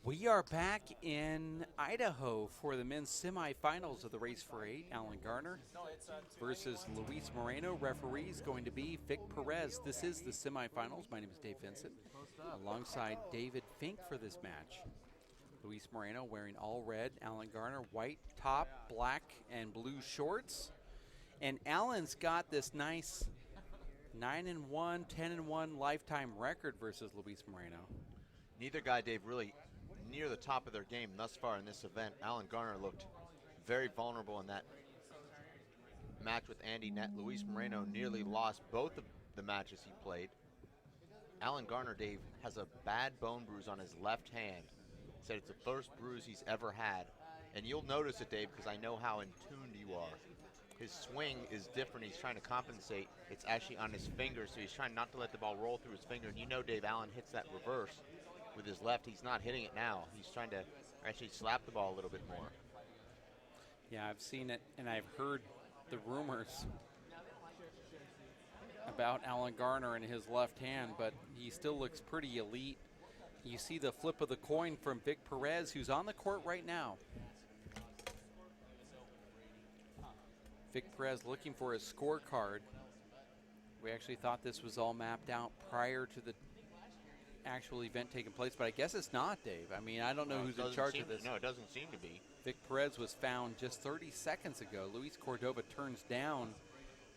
We are back in Idaho for the men's semifinals of the Race for 8. Alan Garner versus Luis Moreno. Referees going to be Vic Perez. This is the semifinals. My name is Dave Vincent, alongside David Fink for this match. Luis Moreno wearing all red. Alan Garner, white top, black and blue shorts. And Alan's got this nice 9-1, 10-1 lifetime record versus Luis Moreno. Neither guy, Dave, really near the top of their game thus far in this event. Alan Garner looked very vulnerable in that match with Andy Nett. Luis Moreno nearly lost both of the matches he played. Alan Garner, Dave, has a bad bone bruise on his left hand. Said it's the first bruise he's ever had. And you'll notice it, Dave, because I know how in tuned you are. His swing is different. He's trying to compensate. It's actually on his finger, so he's trying not to let the ball roll through his finger. And you know, Dave, Alan hits that reverse with his left. He's not hitting it now. He's trying to actually slap the ball a little bit more. Yeah, I've seen it, and I've heard the rumors about Alan Garner and his left hand, but he still looks pretty elite. You see the flip of the coin from Vic Perez, who's on the court right now. Vic Perez looking for his scorecard. We actually thought this was all mapped out prior to the actual event taking place, but I guess it's not, Dave. I mean, I don't know who's in charge of this. No, it doesn't seem to be. Vic Perez was found just 30 seconds ago. Luis Cordova turns down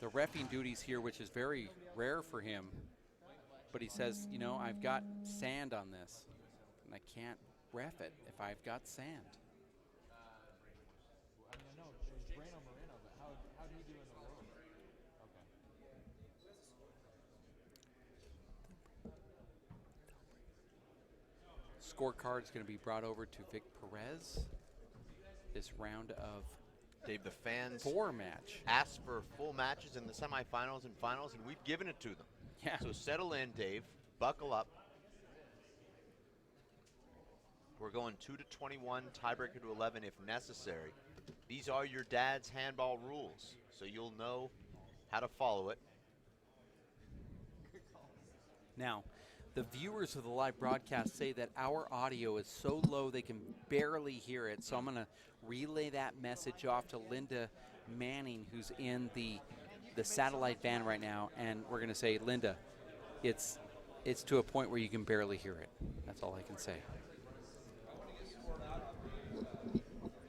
the reffing duties here, which is very rare for him. But he says, you know, I've got sand on this, and I can't ref it if I've got sand. Scorecard is going to be brought over to Vic Perez. This round of Dave, the fans 4 match asked for full matches in the semifinals and finals, and we've given it to them. Yeah. So settle in, Dave. Buckle up. We're going 2 to 21, tiebreaker to 11 if necessary. These are your dad's handball rules, so you'll know how to follow it. Now, the viewers of the live broadcast say that our audio is so low they can barely hear it. So I'm going to relay that message off to Linda Manning, who's in the satellite van right now. And we're going to say, Linda, it's to a point where you can barely hear it. That's all I can say.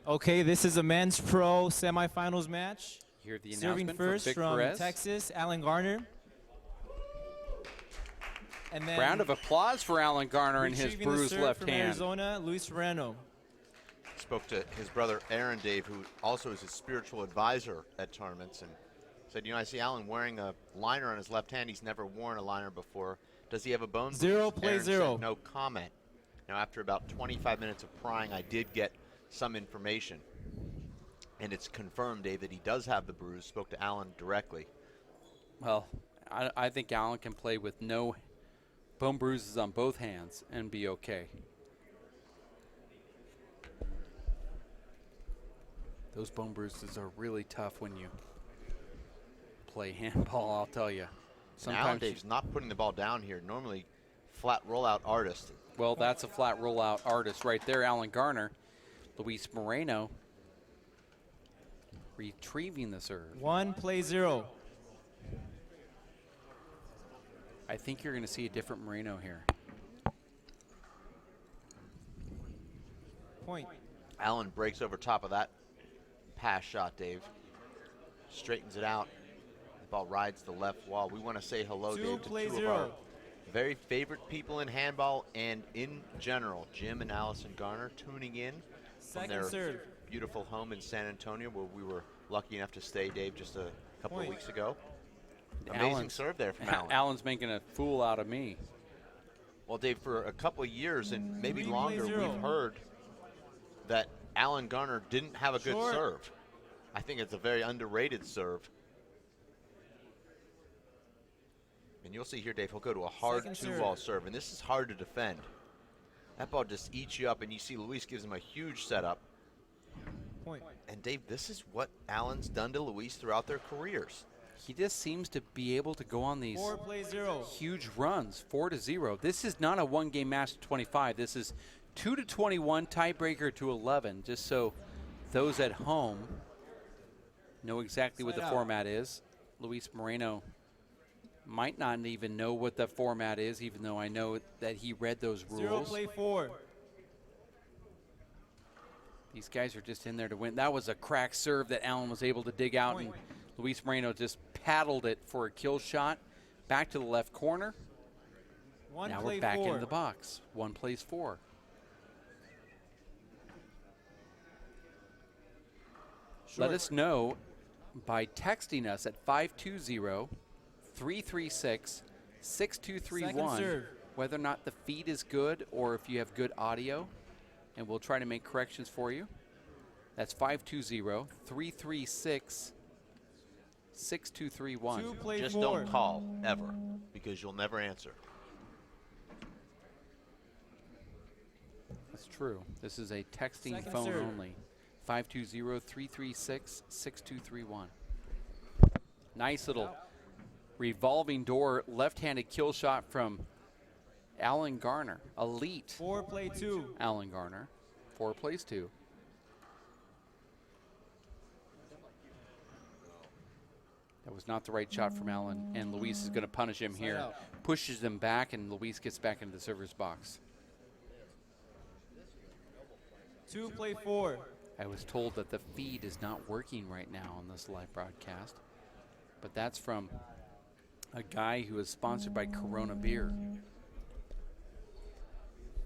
Okay, this is a men's pro semifinals match. Hear the Serving announcement first from Vic Perez. Texas, Alan Garner. And then round of applause for Alan Garner and his bruised left from hand. Arizona, Luis Moreno. Spoke to his brother Aaron, Dave, who also is his spiritual advisor at tournaments, and said, you know, I see Alan wearing a liner on his left hand. He's never worn a liner before. Does he have a bone bruise? 0 play Aaron 0. said no comment. Now, after about 25 minutes of prying, I did get some information, and it's confirmed, Dave, that he does have the bruise. Spoke to Alan directly. Well, I think Alan can play with no bone bruises on both hands and be okay. Those bone bruises are really tough when you play handball, I'll tell you. Sometimes Alan, Dave's not putting the ball down here. Normally, flat rollout artist. Well, that's a flat rollout artist right there, Alan Garner. Luis Moreno retrieving the serve. 1 play 0. I think you're going to see a different Moreno here. Point. Allen breaks over top of that pass shot, Dave. Straightens it out. The ball rides the left wall. We want to say hello, Dave, to 2 of our very favorite people in handball and in general, Jim and Allison Garner, tuning in from their beautiful home in San Antonio, where we were lucky enough to stay, Dave, just a couple of weeks ago. Amazing serve there from Alan. Alan's making a fool out of me. Well, Dave, for a couple of years and maybe longer, we've heard that Alan Garner didn't have a good serve. I think it's a very underrated serve. And you'll see here, Dave, he'll go to a hard 2-ball serve, and this is hard to defend. That ball just eats you up, and you see Luis gives him a huge setup. Point. And, Dave, this is what Alan's done to Luis throughout their careers. He just seems to be able to go on these 4 play 0. huge runs, 4-0. This is not a one-game match to 25. This is 2-21, tiebreaker to 11, just so those at home know exactly what the format is. Luis Moreno might not even know what the format is, even though I know that he read those rules. 0 play 4. These guys are just in there to win. That was a crack serve that Allen was able to dig out, and Luis Moreno just paddled it for a kill shot. Back to the left corner. Now we're back into the box. 1 plays 4. Let us know by texting us at 520-336-6231 whether or not the feed is good or if you have good audio, and we'll try to make corrections for you. That's 520-336-6231. Just don't call, ever, because you'll never answer. That's true. This is a texting phone only. 520-336-6231. Nice little revolving door left-handed kill shot from Alan Garner. Elite. 4 play 2. Alan Garner. 4 plays 2. That was not the right shot from Alan, and Luis is going to punish him here. Pushes him back, and Luis gets back into the server's box. 2 play 4. I was told that the feed is not working right now on this live broadcast, but that's from a guy who is sponsored by Corona Beer.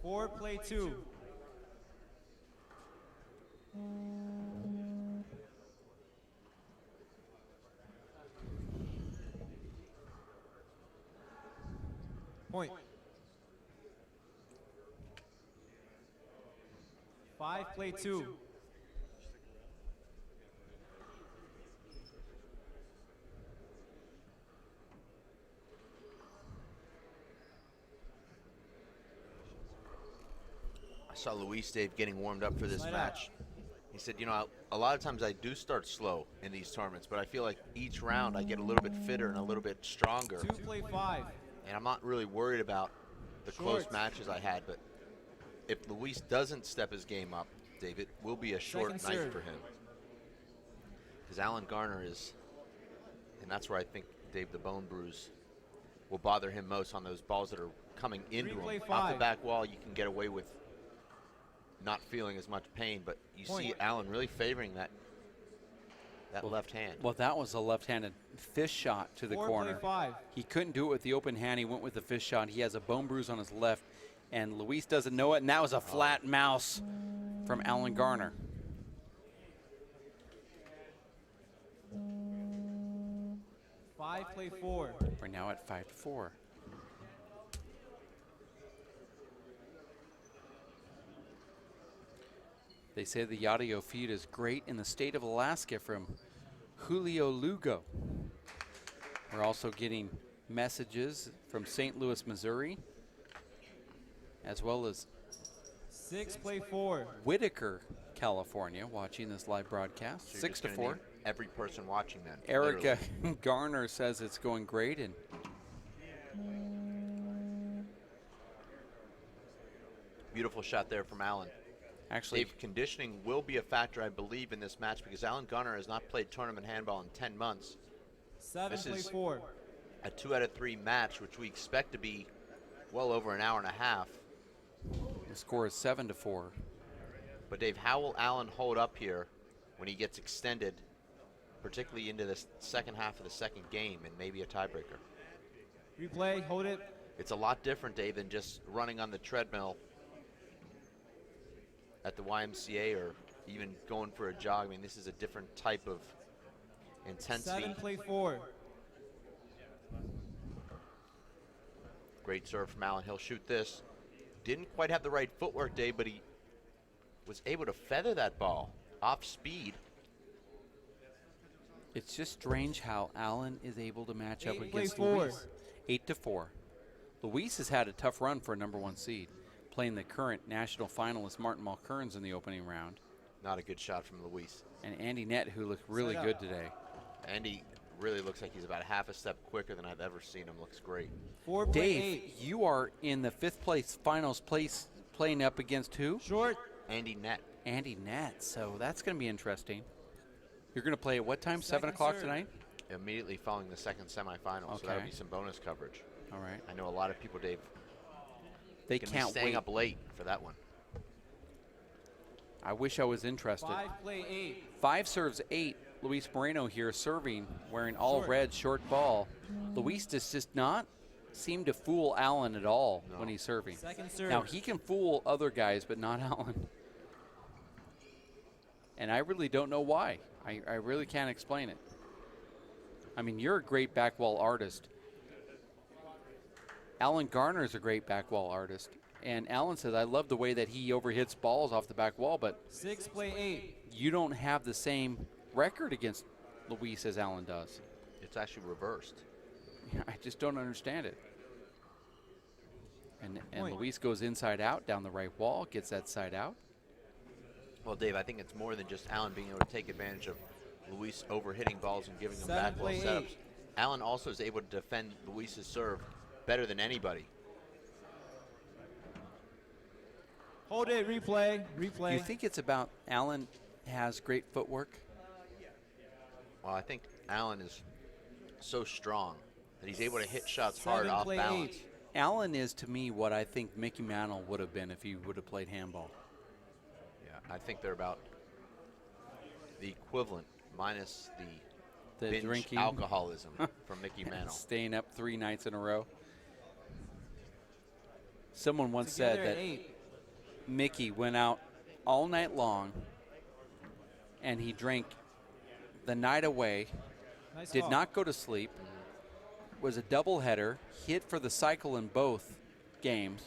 4 play 2. Point. 5 play 2. I saw Luis, Dave, getting warmed up for this match. He said, you know, a lot of times I do start slow in these tournaments, but I feel like each round I get a little bit fitter and a little bit stronger. 2 play 5. And I'm not really worried about the close matches I had, but if Luis doesn't step his game up, Dave, it will be a short night for him. Because Alan Garner is, and that's where I think, Dave, the bone bruise will bother him most on those balls that are coming into him. Off the back wall, you can get away with not feeling as much pain, but you see Alan really favoring that left hand. Well, that was a left-handed fish shot to the corner. He couldn't do it with the open hand. He went with the fish shot. He has a bone bruise on his left, and Luis doesn't know it, and that was a flat mouse from Alan Garner. Five play 4. We're now at 5-4. They say the audio feed is great in the state of Alaska from Julio Lugo. We're also getting messages from St. Louis, Missouri, as well as 6 play 4. Whitaker, California, watching this live broadcast. So 6-4. Every person watching that. Erica Garner says it's going great, and beautiful shot there from Alan. actually, Dave, conditioning will be a factor, I believe, in this match because Alan Garner has not played tournament handball in 10 months. 7 play 4. A 2 out of 3 match, which we expect to be well over an hour and a half. the score is 7-4. But Dave, how will Alan hold up here when he gets extended, particularly into the second half of the second game and maybe a tiebreaker? Replay, hold it. It's a lot different, Dave, than just running on the treadmill at the YMCA or even going for a jog. I mean, this is a different type of intensity. 7 play 4. Great serve from Alan. He'll shoot this. Didn't quite have the right footwork, Dave, but he was able to feather that ball off speed. It's just strange how Allen is able to match up 8 against play 4. Luis. 8-4. Luis has had a tough run for a #1 seed, playing the current national finalist Martin Mulkerns in the opening round. Not a good shot from Luis. And Andy Nett, who looked really good today. Andy really looks like he's about half a step quicker than I've ever seen him. Looks great. 4 play Dave, 8. you are in the 5th place finals playing up against who? Short. Andy Net. Andy Nett. So that's going to be interesting. You're going to play at what time? 7 o'clock serve. tonight? Immediately following the second semifinal, so that'll Okay. be some bonus coverage. All right. I know a lot of people, Dave, They gonna be can't staying wait. up late for that one. I wish I was interested. 5 play 8. 5 serves 8. Luis Moreno here serving, wearing all Short. red, short ball. Luis does just not seem to fool Allen at all No. when he's serving. Second serve. Now, he can fool other guys, but not Allen. And I really don't know why. I really can't explain it. I mean, you're a great back wall artist. Alan Garner is a great back wall artist. And Alan says, I love the way that he overhits balls off the back wall, but 6 play 8. you don't have the same record against Luis as Alan does. It's actually reversed. I just don't understand it. And Point. Luis goes inside out down the right wall, gets that side out. Well, Dave, I think it's more than just Allen being able to take advantage of Luis overhitting balls and giving them 7 back wall play setups. 8. Allen also is able to defend Luis's serve better than anybody. Hold it. Replay. Replay. You think it's about Alan has great footwork? Well, I think Allen is so strong that he's able to hit shots hard 7 off play balance. 8. Alan is, to me, what I think Mickey Mantle would have been if he would have played handball. Yeah, I think they're about the equivalent minus the binge drinking, alcoholism from Mickey Mantle. staying up 3 nights in a row. Someone once Together said at that 8. Mickey went out all night long and he drank the night away, Nice did call. not go to sleep, was a doubleheader, hit for the cycle in both games,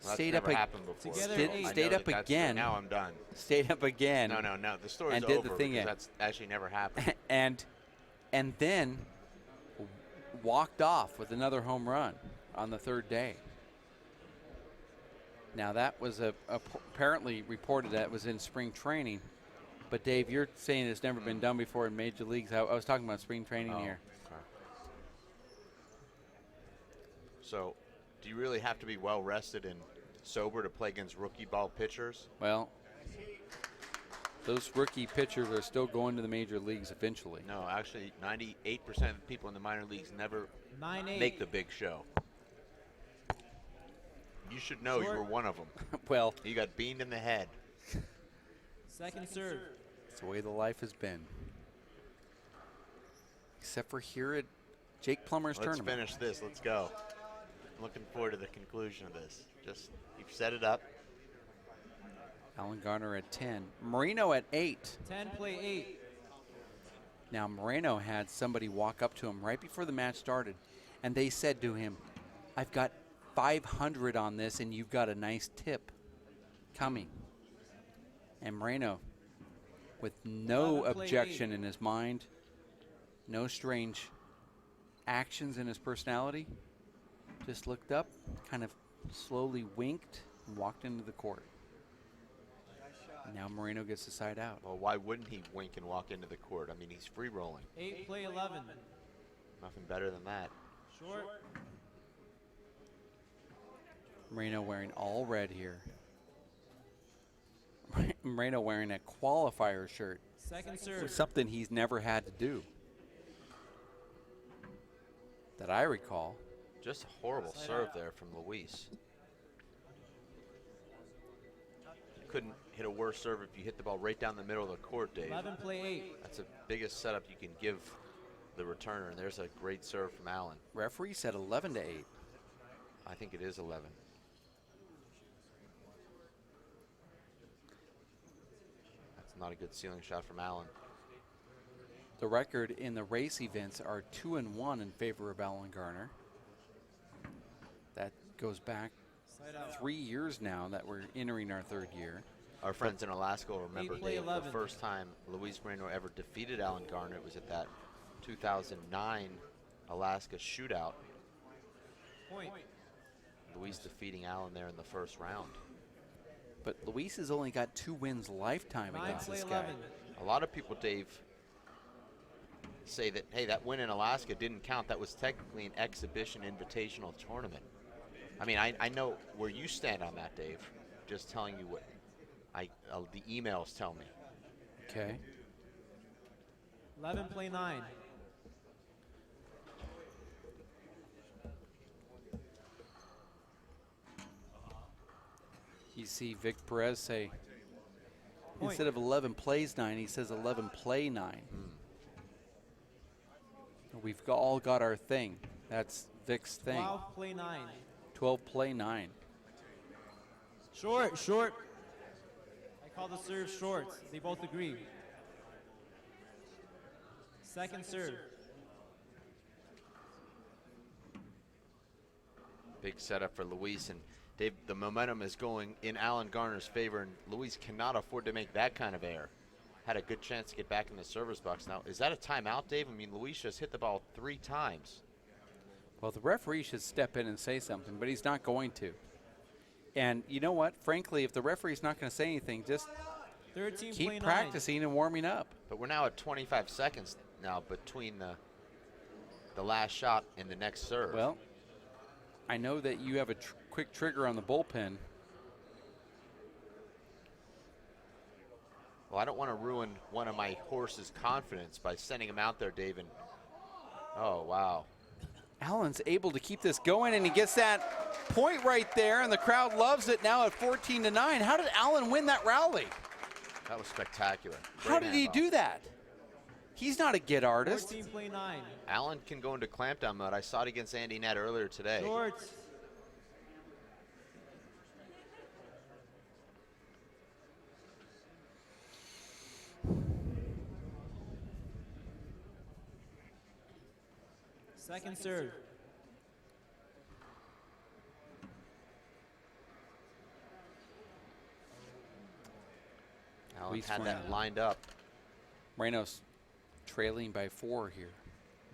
Well, stayed that's up never happened before. Together Stayed- at 8. I know stayed that up that's true. again. Now I'm done. stayed up again, No, the story's and did over the thing because again. that's actually never happened. and then walked off with another home run on the third day. Now that was apparently reported that it was in spring training, but Dave, you're saying it's never been done before in major leagues. I was talking about spring training here. Okay. So, do you really have to be well rested and sober to play against rookie ball pitchers? Well, those rookie pitchers are still going to the major leagues eventually. No, actually, 98% of the people in the minor leagues never 9-8. make the big show. You should know you Short. were one of them. Well, You got beamed in the head. Second serve. it's the way the life has been. Except for here at Jake Plummer's Let's tournament. finish this. Let's go. I'm looking forward to the conclusion of this. Just, you've set it up. Alan Garner at 10. Moreno at 8. 10 play 8. Now, Moreno had somebody walk up to him right before the match started, and they said to him, I've got 500 on this, and you've got a nice tip coming. And Moreno, with no 11 play objection 8. in his mind, no strange actions in his personality, just looked up, kind of slowly winked, and walked into the court. Now Moreno gets the side out. Well, why wouldn't he wink and walk into the court? I mean, he's free rolling. 8 play 11. Nothing better than that. Short. Moreno wearing all red here. Moreno wearing a qualifier shirt. Second serve. Something he's never had to do. That I recall. Just a horrible serve there from Luis. You couldn't hit a worse serve if you hit the ball right down the middle of the court, Dave. 11 play 8. That's the biggest setup you can give the returner, and there's a great serve from Allen. Referee said 11 to 8. I think it is 11. That's not a good ceiling shot from Allen. The record in the race events are 2-1 in favor of Alan Garner. That goes back Side out. 3 years now that we're entering our third year. Our friends in Alaska will remember, 8 play Dave, 11. the first time Luis Moreno ever defeated Alan Garner. It was at that 2009 Alaska shootout. Point. Luis defeating Allen there in the first round. But Luis has only got 2 wins lifetime 9 against play this 11. guy. A lot of people, Dave, say that, hey, that win in Alaska didn't count. That was technically an exhibition invitational tournament. I mean, I know where you stand on that, Dave. Just telling you what the emails tell me. Okay. 11 play 9. You see Vic Perez say, Point. instead of 11 plays 9, he says 11 play 9. We've all got our thing. That's Vic's thing. 12 play 9. 12 play 9. Short, short. I call the serve short. They both agree. Second serve. Big setup for Luis, and Dave, the momentum is going in Alan Garner's favor, and Luis cannot afford to make that kind of error. Had a good chance to get back in the server's box. Now, is that a timeout, Dave? I mean, Luis just hit the ball 3 times. Well, the referee should step in and say something, but he's not going to. And you know what? Frankly, if the referee's not going to say anything, just 13 keep play 9. practicing and warming up. But we're now at 25 seconds now between the last shot and the next serve. Well, I know that you have a quick trigger on the bullpen. Well, I don't want to ruin one of my horse's confidence by sending him out there, Dave. And oh, wow. Allen's able to keep this going, and he gets that point right there, and the crowd loves it now at 14-9. How did Allen win that rally? That was spectacular. How did he do that? He's not a get artist. 14 play 9. Allen can go into clampdown mode. I saw it against Andy Nett earlier today. Short. Second serve. Allen Luis had that Moreno. lined up. Moreno's trailing by 4 here.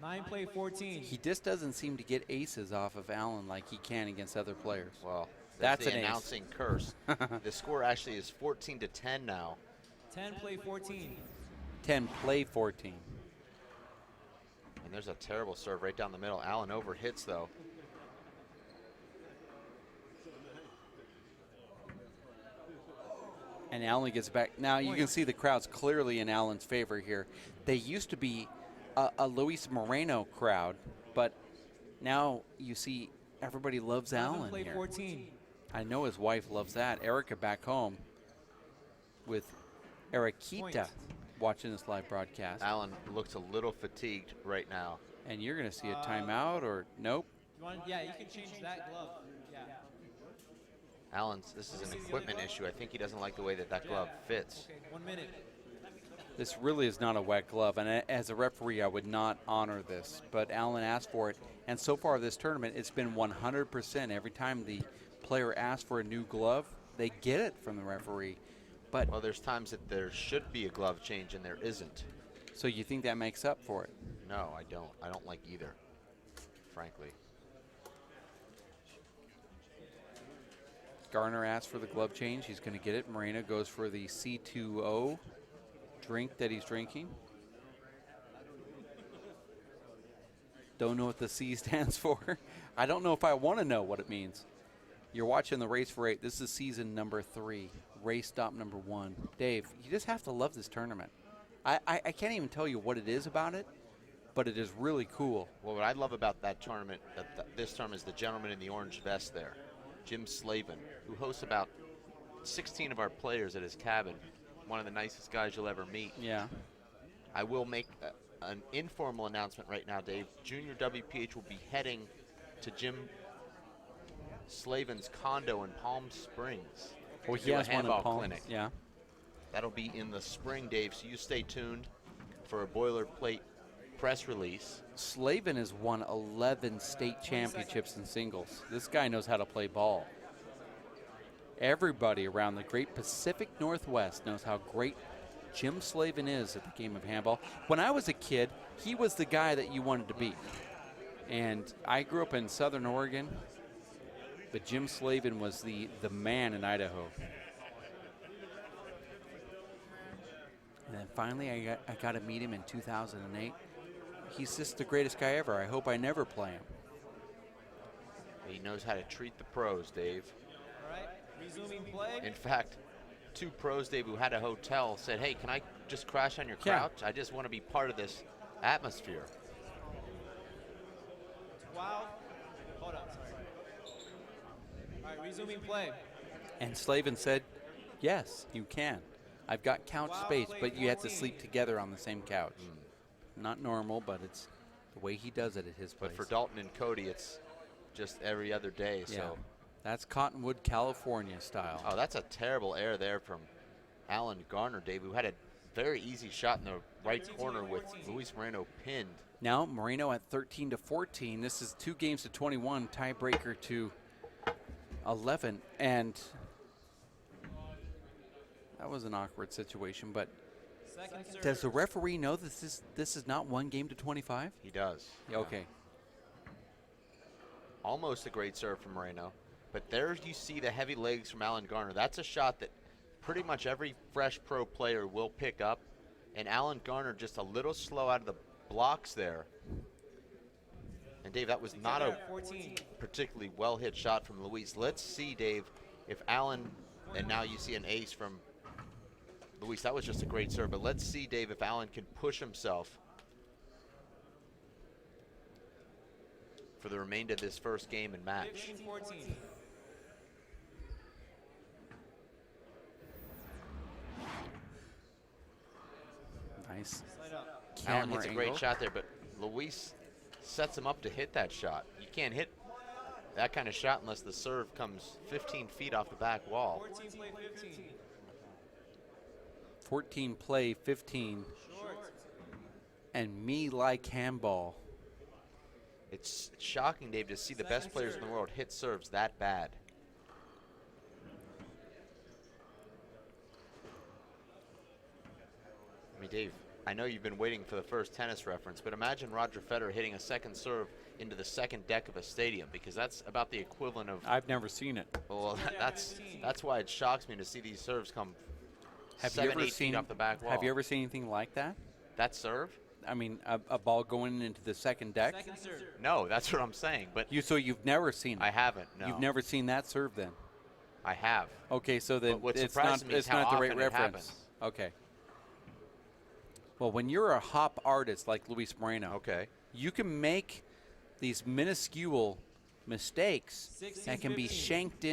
9 play 14. He just doesn't seem to get aces off of Allen like he can against other players. Well, That's the an ace. announcing curse. The score actually is 14-10 now. 10 play 14. 10 play 14. And there's a terrible serve right down the middle. Allen overhits, though. And Allen gets back. Now you can see the crowd's clearly in Allen's favor here. They used to be a Luis Moreno crowd, but now you see everybody loves 11 Allen play here. 14. I know his wife loves that. Erica back home with Eriquita Point. watching this live broadcast. Allen looks a little fatigued right now. And you're going to see a timeout or nope. Yeah, you can change that glove. Yeah. Allen's, this is an equipment issue. I think he doesn't like the way that glove fits. Okay, 1 minute. This really is not a wet glove, and as a referee, I would not honor this. But Allen asked for it, and so far this tournament, it's been 100%. Every time the player asks for a new glove, they get it from the referee. But Well, there's times that there should be a glove change and there isn't. so you think that makes up for it? No, I don't. I don't like either, frankly. Garner asked for the glove change. He's going to get it. Moreno goes for the C2O drink that he's drinking. Don't know what the C stands for. I don't know if I want to know what it means. You're watching the Race for 8. This is season number 3, race stop number 1. Dave, you just have to love this tournament. I can't even tell you what it is about it, but it is really cool. Well, what I love about that tournament, this tournament, is the gentleman in the orange vest there, Jim Slavin, who hosts about 16 of our players at his cabin. One of the nicest guys you'll ever meet. Yeah. I will make an informal announcement right now, Dave. Junior WPH will be heading to Jim Slavin's condo in Palm Springs. Well, to he do a has one in handball Palm. clinic. Yeah. That'll be in the spring, Dave, so you stay tuned for a boilerplate press release. Slavin has won 11 state championships in singles. This guy knows how to play ball. Everybody around the great Pacific Northwest knows how great Jim Slavin is at the game of handball. When I was a kid, he was the guy that you wanted to beat. And I grew up in Southern Oregon, but Jim Slavin was the man in Idaho. And then finally I got to meet him in 2008. He's just the greatest guy ever. I hope I never play him. He knows how to treat the pros, Dave. All right, resuming play. In fact, 2 pros, Dave, who had a hotel said, hey, can I just crash on your couch? I just want to be part of this atmosphere. 12. Hold up, sorry. All right, resuming play. And Slavin said, yes, you can. I've got couch space, but you have to sleep together on the same couch. Not normal, but it's the way he does it at his place. But for Dalton and Cody, it's just every other day. Yeah. So That's Cottonwood, California style. Oh, that's a terrible error there from Alan Garner, Dave, who had a very easy shot in the right corner with Luis Moreno pinned. Now Moreno at 13-14. This is 2 games to 21, tiebreaker to 11, and that was an awkward situation. But does the referee know that this is not 1 game to 25? He does. Yeah, okay. Almost a great serve from Moreno, but there you see the heavy legs from Alan Garner. That's a shot that pretty much every fresh pro player will pick up, and Alan Garner just a little slow out of the blocks there. And Dave, that was not a particularly well hit shot from Luis. Let's see, Dave, if Alan, and now you see an ace from Luis. That was just a great serve, but let's see, Dave, if Alan can push himself for the remainder of this first game and match. 15-14. Nice. Alan Camera hits a great angle. shot there, but Luis sets him up to hit that shot. You can't hit that kind of shot unless the serve comes 15 feet off the back wall. 14 play 15. 14 play 15. Short. And me like handball. It's shocking, Dave, to see the best players in the world hit serves that bad. I mean, Dave, I know you've been waiting for the first tennis reference, but imagine Roger Federer hitting a second serve into the second deck of a stadium, because that's about the equivalent of. I've never seen it. Well, that's why it shocks me to see these serves come Have 7, you ever 8 seen feet off the back wall. Have you ever seen anything like that? That serve? I mean, a ball going into the second deck. Second serve. No, that's what I'm saying. But So you've never seen it. I haven't. No, You've never seen that serve then. I have. Okay, so then But what it's surprises not me is it's how not the right often it reference. happens. Okay. Well, when you're a hop artist like Luis Moreno, Okay. you can make these minuscule mistakes 16, that can be 15. shanked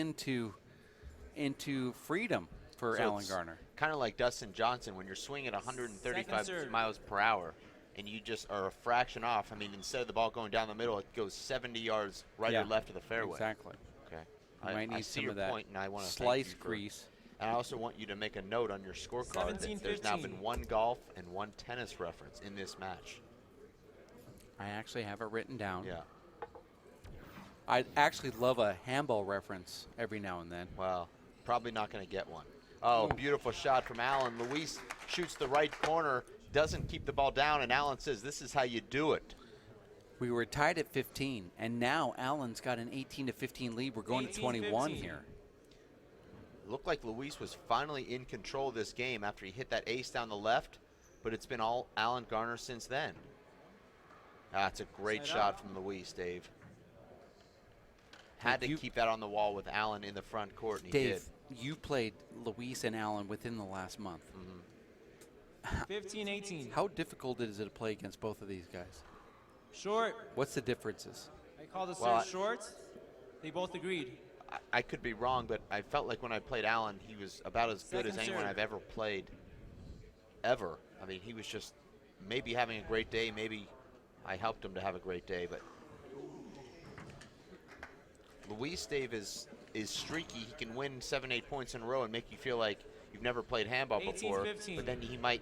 into freedom for So Alan it's Garner. Kind of like Dustin Johnson when you're swinging at 135 serve. miles per hour and you just are a fraction off. I mean, instead of the ball going down the middle, it goes 70 yards right Yeah, or left of the fairway. Exactly. Okay. You might I need see some your of that point, and I want to slice grease. And I also want you to make a note on your scorecard that there's now 17-15. been 1 golf and 1 tennis reference in this match. I actually have it written down. Yeah. I actually love a handball reference every now and then. Well, probably not going to get one. Oh, beautiful shot from Allen. Luis shoots the right corner, doesn't keep the ball down, and Allen says, this is how you do it. We were tied at 15, and now Allen's got an 18-15 lead. We're going to 21 18-15. here. It looked like Luis was finally in control of this game after he hit that ace down the left, but it's been all Alan Garner since then. That's a great Side shot up. from Luis, Dave. Had to You- keep that on the wall with Allen in the front court, and he Dave, did. you played Luis and Allen within the last month. 15-18. How difficult is it to play against both of these guys? Short. What's the differences? I called the Well, serve short. They both agreed. I could be wrong, but I felt like when I played Allen, he was about as good as Second anyone serve. I've ever played, ever. I mean, he was just maybe having a great day. Maybe I helped him to have a great day, but Luis, Dave, is streaky. He can win 7, 8 points in a row and make you feel like you've never played handball before, 18-15. but then he might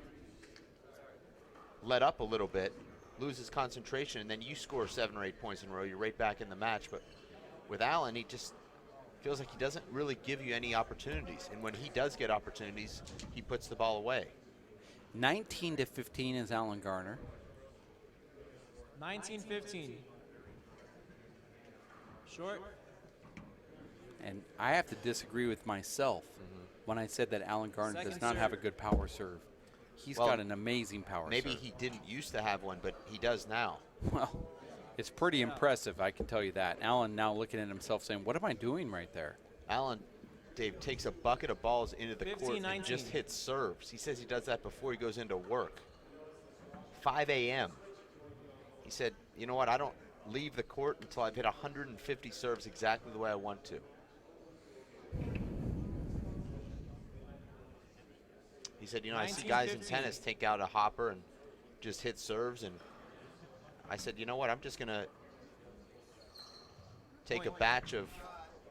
let up a little bit, lose his concentration, and then you score 7 or 8 points in a row. You're right back in the match. But with Allen, he just feels like he doesn't really give you any opportunities. And when he does get opportunities, he puts the ball away. 19-15 is Alan Garner. 19-15. Short. And I have to disagree with myself when I said that Alan Garner does Second not have a serve. good power serve. He's Well, got an amazing power Maybe serve. he didn't used to have one, but he does now. Well, It's pretty impressive, I can tell you that. Alan now looking at himself saying, what am I doing right there? Alan, Dave, takes a bucket of balls into the 15, court and 19. just hits serves. He says he does that before he goes into work. 5 a.m. He said, you know what, I don't leave the court until I've hit 150 serves exactly the way I want to. He said, you know, I see guys in tennis take out a hopper and just hit serves, and I said, you know what, I'm just going to take a batch of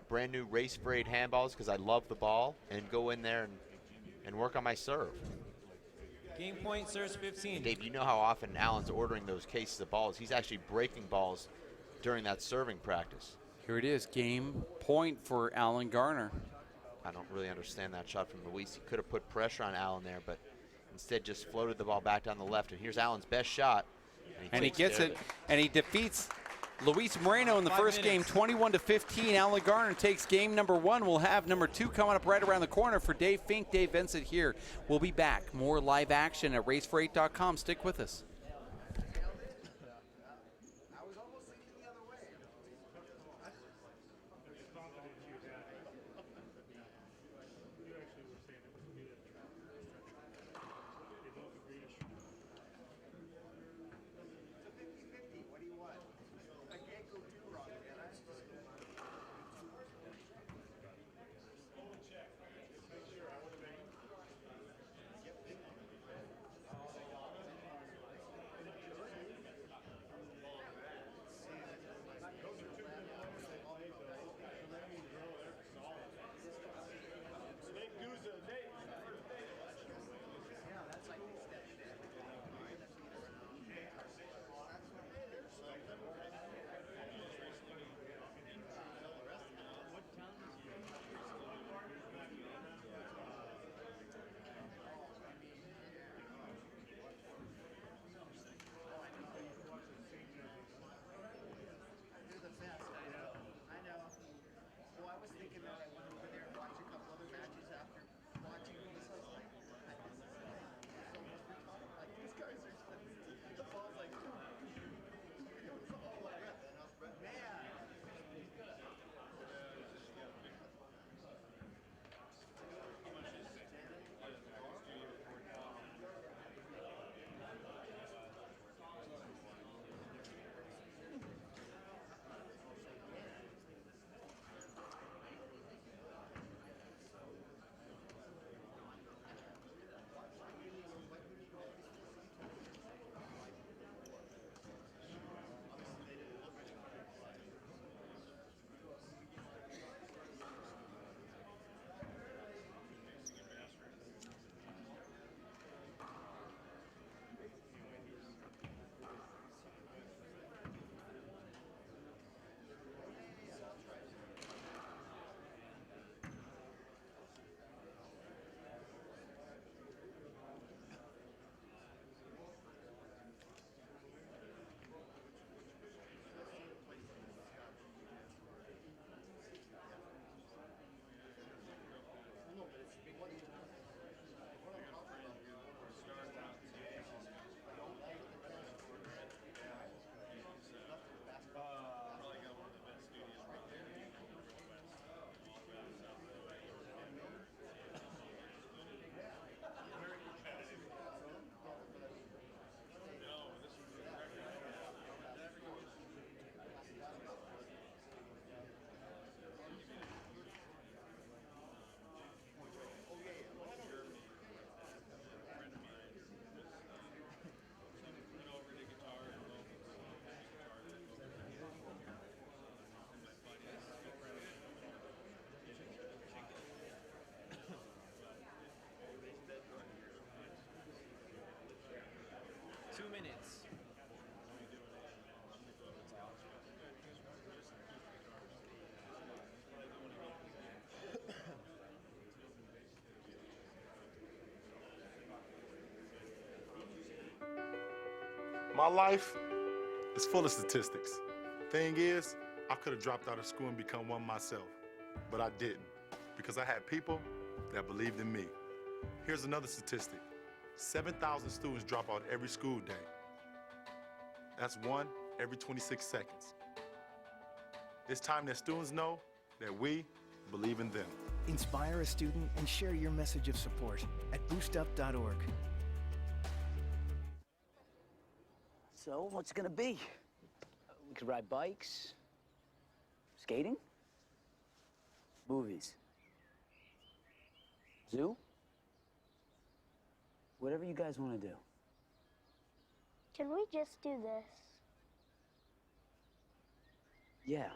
brand new race for 8 handballs because I love the ball and go in there and work on my serve. Game point, serves 15. And Dave, you know how often Alan's ordering those cases of balls. He's actually breaking balls during that serving practice. Here it is, game point for Alan Garner. I don't really understand that shot from Luis. He could have put pressure on Alan there, but instead just floated the ball back down the left. And here's Alan's best shot. And he gets it, and he defeats Luis Moreno in the first game, 21-15. Alan Garner takes game number 1. We'll have number 2 coming up right around the corner for Dave Fink, Dave Vincent here. We'll be back. More live action at racefor8.com. Stick with us. My life is full of statistics. Thing is, I could have dropped out of school and become one myself, but I didn't because I had people that believed in me. Here's another statistic. 7,000 students drop out every school day. That's 1 every 26 seconds. It's time that students know that we believe in them. Inspire a student and share your message of support at boostup.org. So, what's it gonna be? We could ride bikes, skating, movies, zoo, whatever you guys want to do. Can we just do this? Yeah.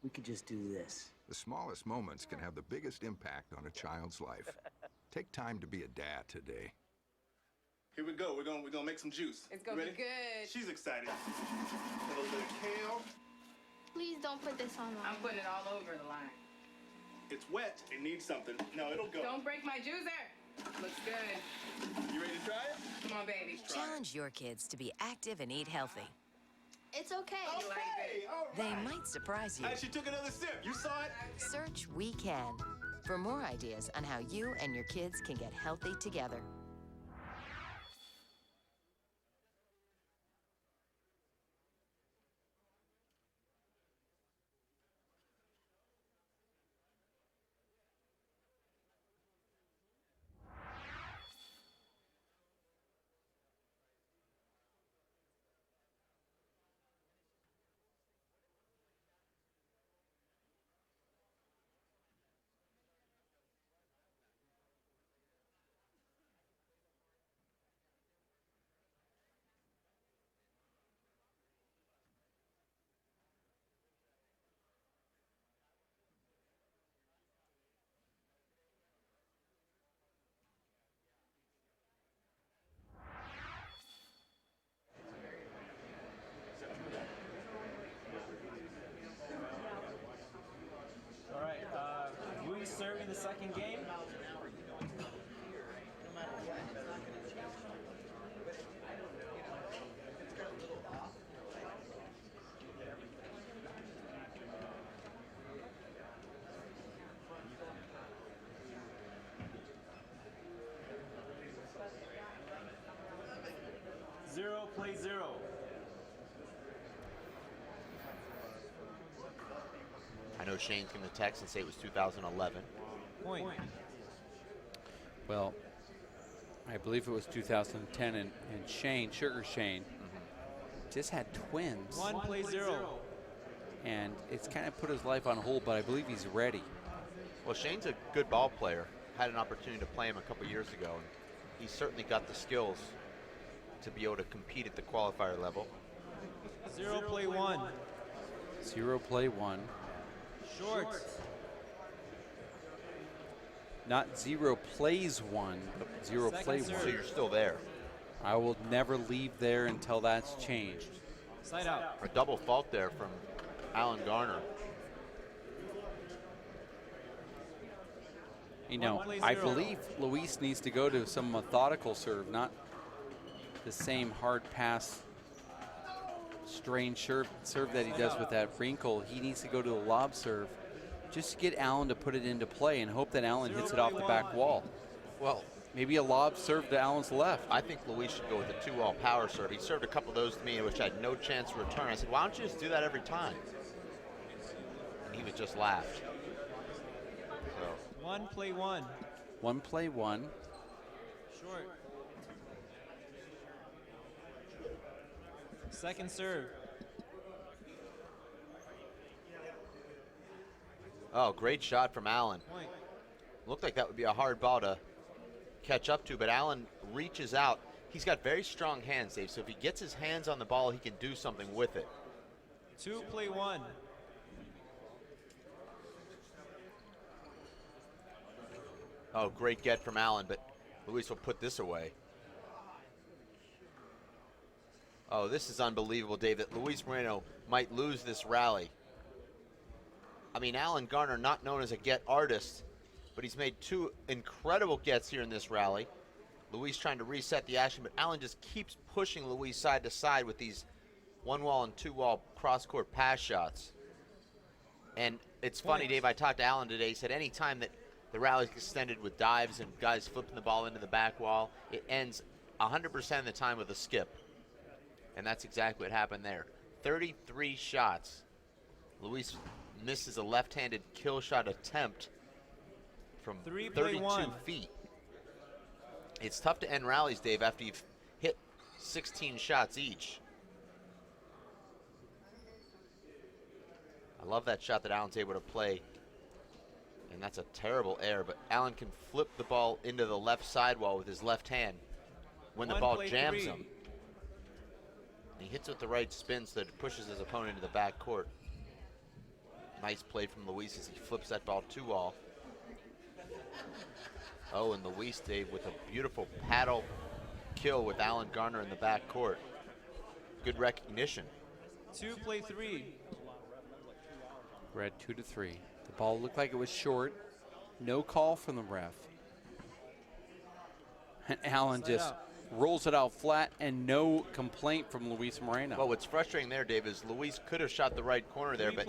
We could just do this. The smallest moments can have the biggest impact on a child's life. Take time to be a dad today. Here we go. We're gonna make some juice. It's gonna be good. She's excited. A little bit of kale. Please don't put this on I'm putting it all over the line. It's wet. It needs something. No, it'll go. Don't break my juicer. Looks good. You ready to try it? Come on, baby. Challenge your kids to be active and eat healthy. It's okay. Okay, all right. They might surprise you. Hey, she took another sip. You saw it? Search We Can for more ideas on how you and your kids can get healthy together. All right, we serving the second game. Zero, play zero. I know Shane's going to text and say it was 2011. Point. Well, I believe it was 2010, and Shane, Sugar Shane, just had twins. One, play zero. And it's kind of put his life on hold, but I believe he's ready. Well, Shane's a good ball player. Had an opportunity to play him a couple years ago, and he's certainly got the skills to be able to compete at the qualifier level. Zero, play one. Zero, play one. Short. Not zero plays one, but zero Second play serve. one. So you're still there. I will never leave there until that's changed. Side out. A double fault there from Alan Garner. You know, One, play I zero. believe Luis needs to go to some methodical serve, not the same hard pass, strange serve that he does with that wrinkle. He needs to go to a lob serve just to get Allen to put it into play and hope that Allen hits it off the back wall. Well, Maybe a lob serve to Allen's left. I think Luis should go with a 2-wall power serve. He served a couple of those to me, which I had no chance to return. I said, why don't you just do that every time? And he was just laughed. So, One, play one. One, play one. Short. Second serve. oh, great shot from Allen. Point. Looked like that would be a hard ball to catch up to, but Allen reaches out. He's got very strong hands, Dave, so if he gets his hands on the ball, he can do something with it. Two, play one. Oh, great get from Allen, but Luis will put this away. Oh, this is unbelievable, Dave, that Luis Moreno might lose this rally. I mean, Alan Garner, not known as a get artist, but he's made two incredible gets here in this rally. Luis trying to reset the action, but Allen just keeps pushing Luis side to side with these one-wall and two-wall cross-court pass shots. And it's funny, Dave, I talked to Allen today. He said any time that the rally's extended with dives and guys flipping the ball into the back wall, it ends 100% of the time with a skip. And that's exactly what happened there. 33 shots. Luis misses a left-handed kill shot attempt from 32 feet. It's tough to end rallies, Dave, after you've hit 16 shots each. I love that shot that Allen's able to play. And that's a terrible error, but Allen can flip the ball into the left sidewall with his left hand when the ball jams him. He hits with the right spin so that it pushes his opponent into the back court. Nice play from Luis as he flips that ball 2-all. Oh, and Luis, Dave, with a beautiful paddle kill with Alan Garner in the back court. Good recognition. 2 play 3. We're at 2-3. The ball looked like it was short. No call from the ref. And Allen just rolls it out flat, and no complaint from Luis Moreno. Well, what's frustrating there, Dave, is Luis could have shot the right corner there, but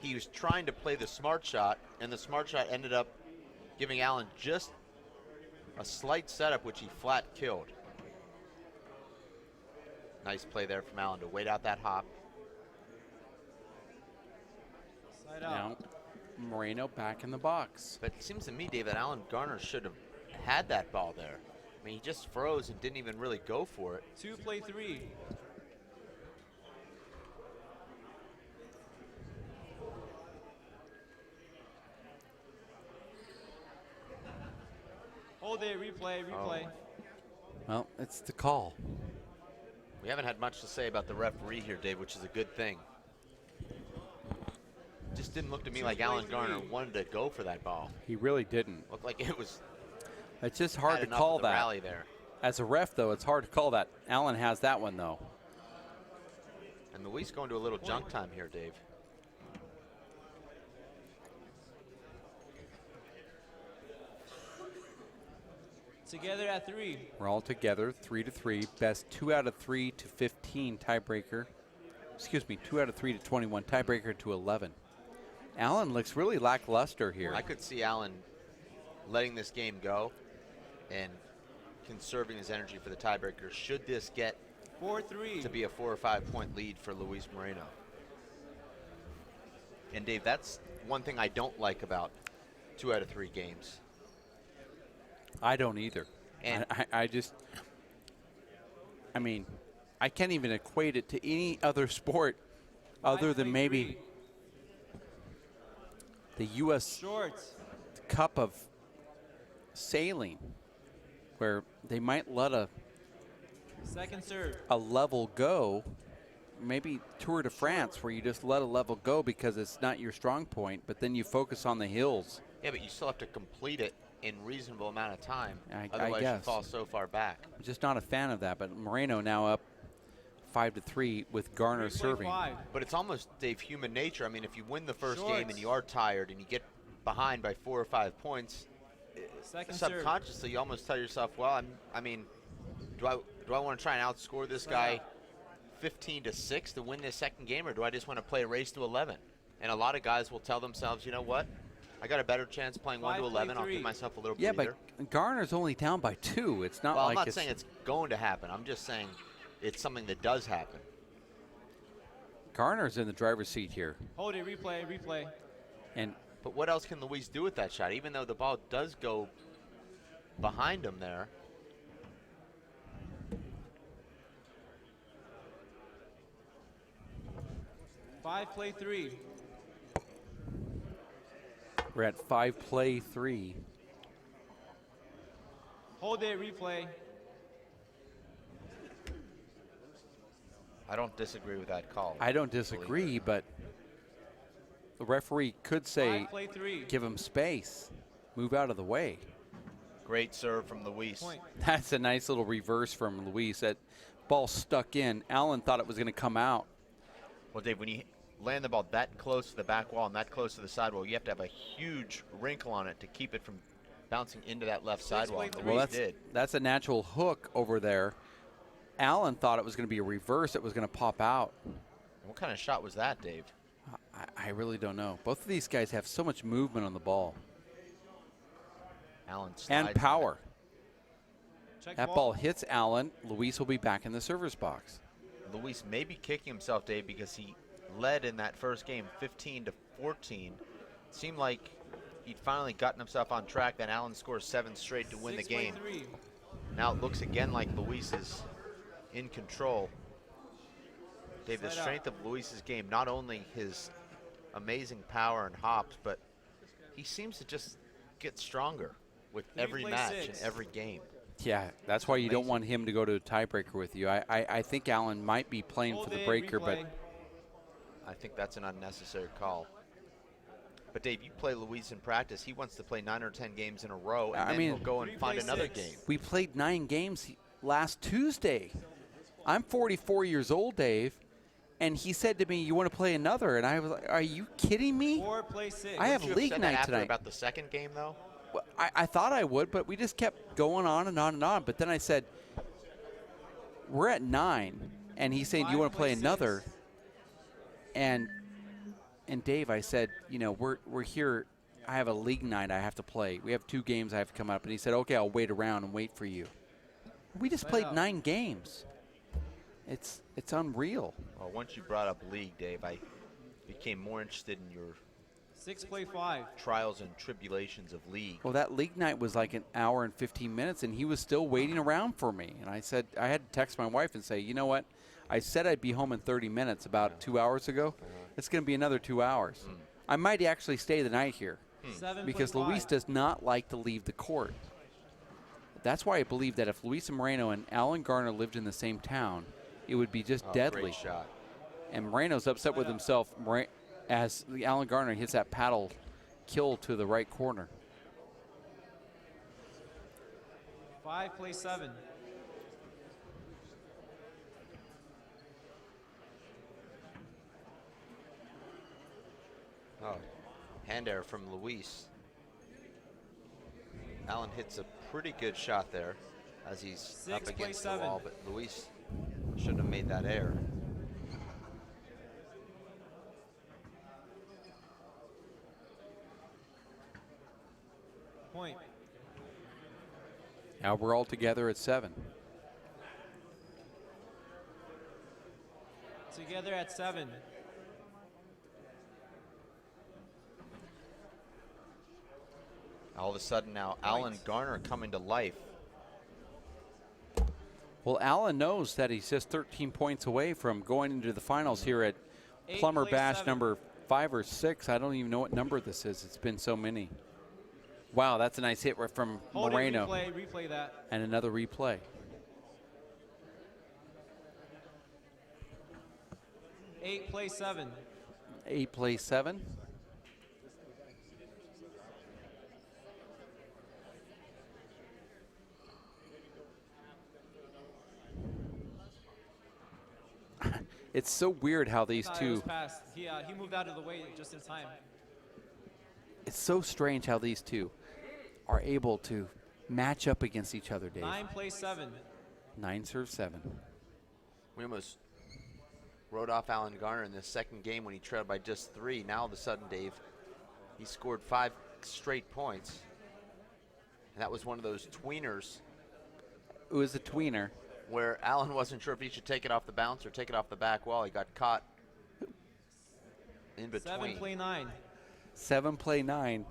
he was trying to play the smart shot, and the smart shot ended up giving Allen just a slight setup, which he flat killed. Nice play there from Allen to wait out that hop. Now, Moreno back in the box. But it seems to me, Dave, that Alan Garner should have had that ball there. I mean, he just froze and didn't even really go for it. 2 play 3. Hold it, replay. Oh. Well, it's the call. We haven't had much to say about the referee here, Dave, which is a good thing. Just didn't look to me like Alan Garner wanted to go for that ball. He really didn't. Looked like it was. It's just hard to call that. Rally there. As a ref, though, it's hard to call that. Allen has that one, though. And Luis going to a little junk time here, Dave. Together at 3. We're all together, 3-3. Best 2 out of 3 to 15 tiebreaker. Excuse me, 2 out of 3 to 21 tiebreaker to 11. Allen looks really lackluster here. I could see Allen letting this game go and conserving his energy for the tiebreaker should this get 4-3 to be a 4 or 5 point lead for Luis Moreno. And Dave, that's one thing I don't like about 2 out of 3 games. I don't either. And I mean, I can't even equate it to any other sport other than maybe the U.S. Cup of Sailing, where they might let a second serve, a level go. Maybe Tour de France, where you just let a level go because it's not your strong point, but then you focus on the hills. Yeah, but you still have to complete it in reasonable amount of time. I Otherwise, guess. you fall so far back. I'm just not a fan of that. But Moreno now up 5-3 with Garner serving. But it's almost, Dave, human nature. I mean, if you win the first game and you are tired and you get behind by 4 or 5 points, subconsciously you almost tell yourself, well, I mean, do I want to try and outscore this guy 15-6 to win this second game, or do I just want to play a race to 11? And a lot of guys will tell themselves, you know what? I got a better chance playing 1 to 11. I'll give myself a little breather. Yeah, but Garner's only down by 2. It's not well, like I'm not saying it's going to happen. I'm just saying it's something that does happen. Garner's in the driver's seat here. Hold it, replay. But what else can Luis do with that shot? Even though the ball does go behind him there. Five play 3. We're at 5 play 3. Hold it, replay. I don't disagree with that call. I don't disagree, but the referee could say, give him space, move out of the way. Great serve from Luis. That's a nice little reverse from Luis. That ball stuck in. Allen thought it was going to come out. Well, Dave, when you land the ball that close to the back wall and that close to the sidewall, you have to have a huge wrinkle on it to keep it from bouncing into that left sidewall. Well, that's a natural hook over there. Allen thought it was going to be a reverse. It was going to pop out. What kind of shot was that, Dave? I really don't know. Both of these guys have so much movement on the ball. Allen and power. That ball hits Allen. Luis will be back in the server's box. Luis may be kicking himself, Dave, because he led in that first game 15-14. Seemed like he'd finally gotten himself on track. Then Allen scores 7 straight to win the game. Now it looks again like Luis is in control. Dave, the strength of Luis's game, not only his amazing power and hops, but he seems to just get stronger with every match and every game. Yeah, that's why you don't want him to go to a tiebreaker with you. I think Allen might be playing for the breaker, but I think that's an unnecessary call. But Dave, you play Luis in practice. He wants to play 9 or 10 games in a row, and then he'll go and find another game. We played 9 games last Tuesday. I'm 44 years old, Dave, and he said to me, "You want to play another?" And I was like, "Are you kidding me?" 4 play 6. I have league night tonight. About the second game, though. Well, I thought I would, but we just kept going on and on and on. But then I said, "We're at 9," and he's saying, "Do you want to play another?" And Dave, I said, "You know, we're here. I have a league night I have to play. We have 2 games I have to come up." And he said, "Okay, I'll wait around and wait for you." We just played 9 games. It's unreal. Well, once you brought up league, Dave, I became more interested in your 6 play 5 trials and tribulations of league. Well, that league night was like an hour and 15 minutes, and he was still waiting around for me. And I said, I had to text my wife and say, "You know what? I said I'd be home in 30 minutes about 2 hours ago. It's going to be another 2 hours. I might actually stay the night here because Luis does not like to leave the court. That's why I believe that if Luis Moreno and Alan Garner lived in the same town, it would be just deadly." Great shot. And Moreno's upset with himself as Alan Garner hits that paddle kill to the right corner. 5 play 7. Oh, hand error from Luis. Allen hits a pretty good shot there as he's up against the wall, but Luis shouldn't have made that error. Point. Now we're all together at 7. Together at 7. All of a sudden now, Alan Garner coming to life. Well, Alan knows that he's just 13 points away from going into the finals here at Plummer Bash number 5 or 6. I don't even know what number this is. It's been so many. Wow, that's a nice hit from Moreno. Replay that. And another replay. 8 play 7. 8 play 7. It's so weird how these two. He moved out of the way just in time. It's so strange how these two are able to match up against each other, Dave. 9 play 7. 9 serve 7. We almost wrote off Alan Garner in the second game when he trailed by just 3. Now all of a sudden, Dave, he scored 5 straight points. And that was one of those tweeners. It was a tweener. Where Allen wasn't sure if he should take it off the bounce or take it off the back wall. He got caught in between. 7 play 9. 7 play 9.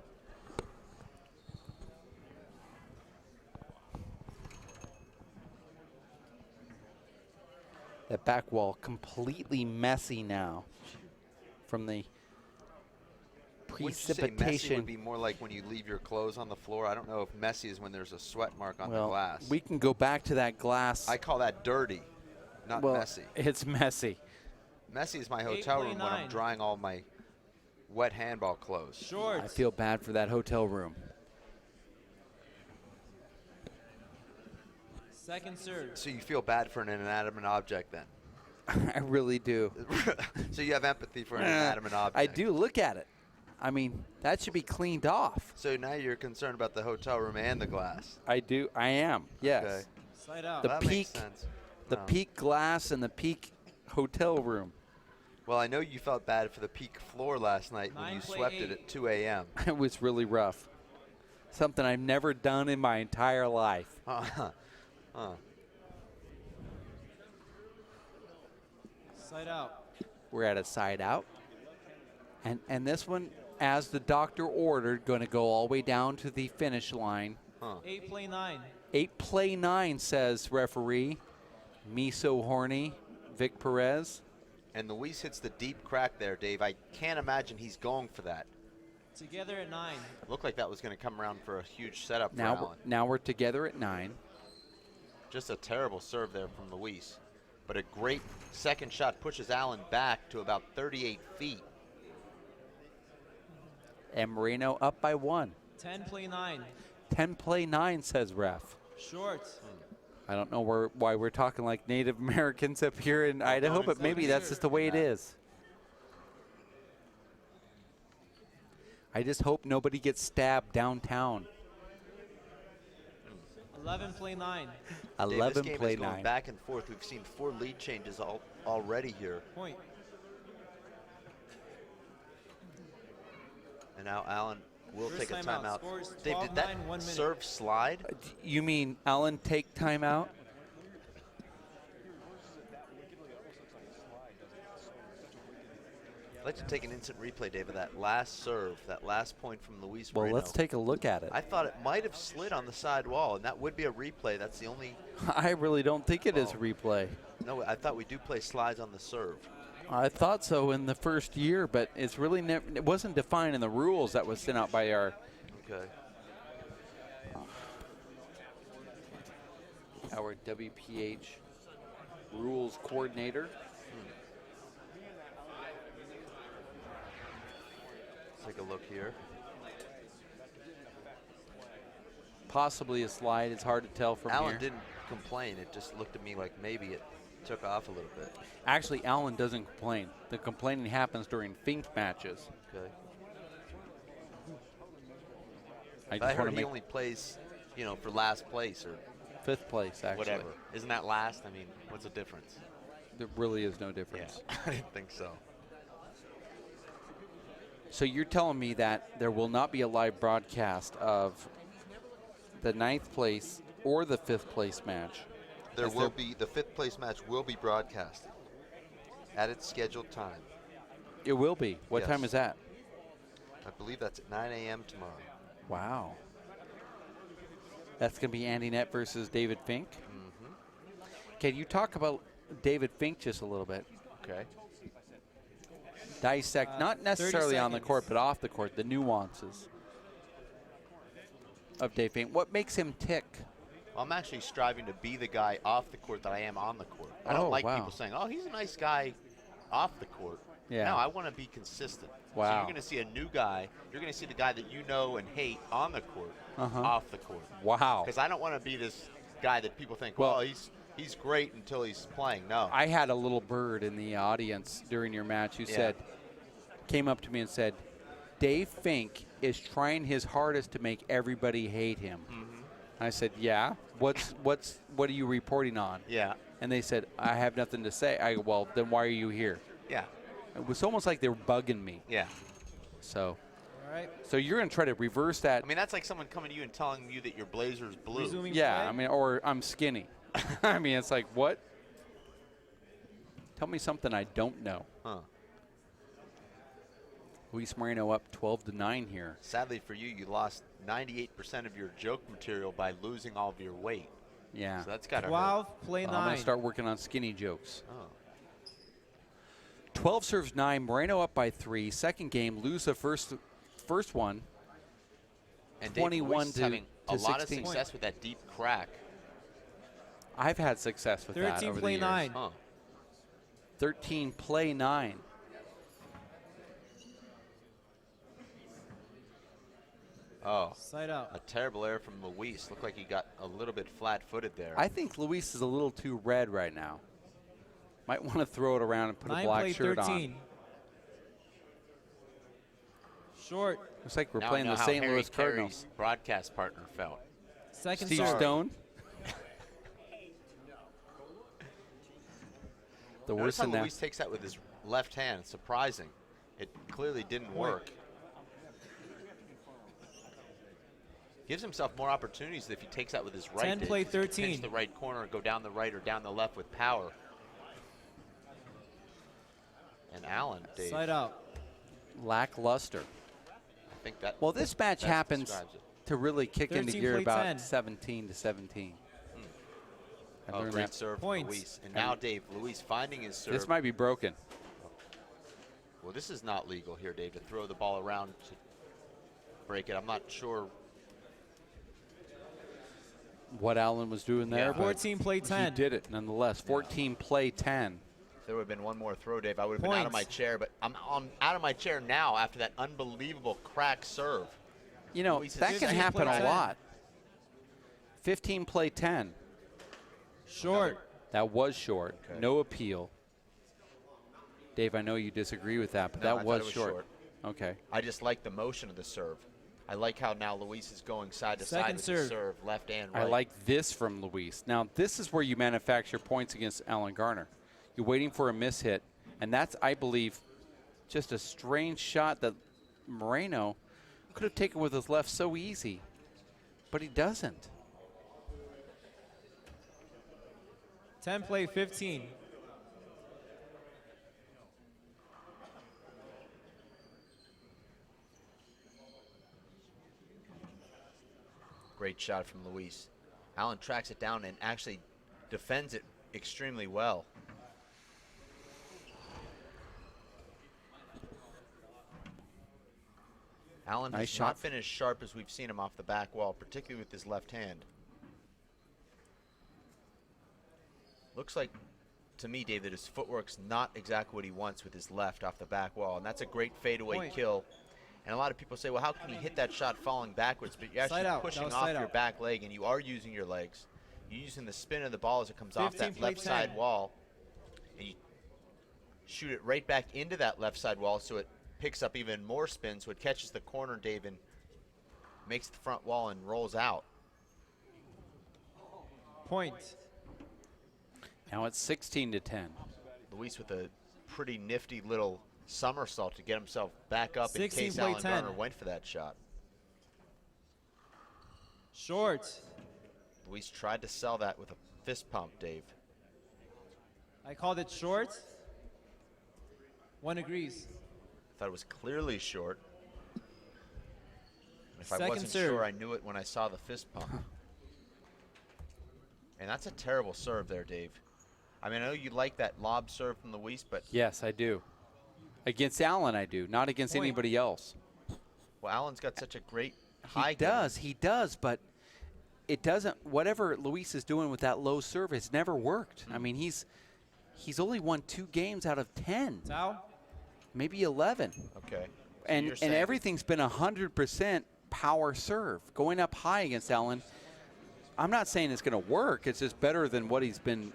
That back wall completely messy now from the precipitation. Wouldn't you say messy would be more like when you leave your clothes on the floor? I don't know if messy is when there's a sweat mark on the glass. We can go back to that glass. I call that dirty, not messy. It's messy. Messy is my hotel room when I'm drying all my wet handball clothes. Shorts. I feel bad for that hotel room. Second serve. So you feel bad for an inanimate object then? I really do. So you have empathy for an inanimate object? I do. Look at it. I mean, that should be cleaned off. So now you're concerned about the hotel room and the glass? I do. I am. Yes. Okay. Side out. The that peak, makes sense. the peak glass and the peak hotel room. Well, I know you felt bad for the peak floor last night when you swept it at 2 a.m. It was really rough. Something I've never done in my entire life. Side out. We're at a side out. And this one, as the doctor ordered, going to go all the way down to the finish line. 8 play 9. 8 play 9, says referee. Me so horny, Vic Perez. And Luis hits the deep crack there, Dave. I can't imagine he's going for that. Together at 9. Looked like that was going to come around for a huge setup for Allen. Now we're together at 9. Just a terrible serve there from Luis. But a great second shot pushes Allen back to about 38 feet. And Moreno up by 1. 10 play 9. 10 play 9, says ref. Short. I don't know why we're talking like Native Americans up here in Idaho, but maybe that's just the way it is. I just hope nobody gets stabbed downtown. 11 play 9. 11 Dave, this game play is going 9. back and forth. We've seen 4 lead changes already here. Point. And now Allen will First take a timeout. timeout. Scores Dave, 12-9, did that 1 minute. serve slide? You mean Allen take timeout? I'd like to take an instant replay, Dave, of that last serve, that last point from Luis Well, Moreno. let's take a look at it. I thought it might have slid on the side wall, and that would be a replay. That's the only. I really don't think it is a replay. No, I thought we do play slides on the serve. I thought so in the first year, but it's really it wasn't defined in the rules that was sent out by our WPH rules coordinator. Take a look here. Possibly a slide. It's hard to tell from Allen here. didn't complain. It just looked to me like maybe it took off a little bit. Actually, Allen doesn't complain. The complaining happens during Fink matches. Okay. I I just want heard to he make only plays, for last place or 5th place, actually. whatever. Isn't that last? I mean, what's the difference? There really is no difference. Yeah, I didn't think so. So you're telling me that there will not be a live broadcast of the 9th place or the 5th place match? There will be, the 5th place match will be broadcasted at its scheduled time. It will be. What Yes. time is that? I believe that's at 9 a.m. tomorrow. Wow. That's going to be Andy Nett versus David Fink? Can you talk about David Fink just a little bit? Okay. Dissect, not necessarily on the court, but off the court, the nuances of Dave Fink. What makes him tick? Well, I'm actually striving to be the guy off the court that I am on the court. I don't like people saying, oh, he's a nice guy off the court. Yeah. No, I want to be consistent. So Wow. you're going to see a new guy. You're going to see the guy that you know and hate on the court, off the court. Wow. Because I don't want to be this guy that people think, Well, well, he's great until he's playing. No. I had a little bird in the audience during your match who came up to me and said, Dave Fink is trying his hardest to make everybody hate him. I said, yeah. What are you reporting on? Yeah. And they said, I have nothing to say. I go, well, then why are you here? Yeah. It was almost like they were bugging me. Yeah. So. All right. So you're going to try to reverse that. I mean, that's like someone coming to you and telling you that your blazer's blue. Resuming yeah, play. I mean, or I'm skinny. I mean, it's like, what? Tell me something I don't know. Huh. Luis Moreno up 12-9 here. Sadly for you, you lost 98% of your joke material by losing all of your weight. Yeah. So that's got to hurt. 12 play 9. I'm going to start working on skinny jokes. Oh. 12 serves 9. Moreno up by 3. Second game, lose the first one. And Dave, 21 Luis to having a lot of 16. success with that deep crack. I've had success with that 13 over play the years. 9. Huh. 13 play 9. Oh, Side out. a terrible error from Luis. Looked like he got a little bit flat-footed there. I think Luis is a little too red right now. Might want to throw it around and put 9 a black play shirt 13. on. Short. Looks like we're Now playing I know the how St. Harry Louis Carey's Cardinals. broadcast partner felt. Second Steve serve. Stone. The Notice worst how in that. Luis takes that with his left hand. Surprising. It clearly didn't work. Gives himself more opportunities if he takes that with his right. 10 Dave, play 'cause he can 13. pinch the right corner, go down the right or down the left with power. And Allen, Dave. Side out. Lackluster. I think that. Well, this match that happens describes it. to really kick into 13 gear play about 10. 17 to 17. I Oh, learned great that. serve Points. from Luis. And now, Dave, Luis finding his serve. This might be broken. Well, this is not legal here, Dave, to throw the ball around to break it. I'm not sure. What Allen was doing there, Yeah. but 14 play 10. he did it nonetheless. 14 play 10. If there would have been one more throw, Dave, I would have been out of my Points. chair. But I'm out of my chair now after that unbelievable crack serve. You know, Luis is that can 15 happen play a 10. lot. 15 play 10. Short. That was short. Okay. No appeal. Dave, I know you disagree with that, but No, I that thought was it was short. short. Okay. I just like the motion of the serve. I like how now Luis is going side to side Second with the serve. serve, left and right. I like this from Luis. Now, this is where you manufacture points against Alan Garner. You're waiting for a miss hit, and that's, I believe, just a strange shot that Moreno could have taken with his left so easy, but he doesn't. 10 play 15. Great shot from Luis. Allen tracks it down and actually defends it extremely well. Allen Nice has shot. not been as sharp as we've seen him off the back wall, particularly with his left hand. Looks like, to me, Dave, that his footwork's not exactly what he wants with his left off the back wall, and that's a great fadeaway Point. kill. And a lot of people say, well, how can he hit that shot falling backwards? But you're actually Side out. pushing That was off side your out. back leg, and you are using your legs. You're using the spin of the ball as it comes off 15 that play left side 10. wall. And you shoot it right back into that left side wall so it picks up even more spin, so it catches the corner, Dave, and makes the front wall and rolls out. Point. Now it's 16 to 10. Luis with a pretty nifty little somersault to get himself back up in 16 case play Allen 10. Garner went for that shot. Short. Luis tried to sell that with a fist pump, Dave. I called it short. One agrees. Thought it was clearly short. If I Second wasn't serve. sure, I knew it when I saw the fist pump. And that's a terrible serve there, Dave. I mean, I know you like that lob serve from Luis, but Yes, I do. Against Allen, I do, not against Point. anybody else. well, Allen's got such a great high He does, but it doesn't. Whatever Luis is doing with that low serve, it's never worked. I mean, he's only won 2 games out of 10, Tao. maybe 11, Okay. So and you're saying everything's been 100% power serve going up high against Allen. I'm not saying it's going to work. It's just better than what he's been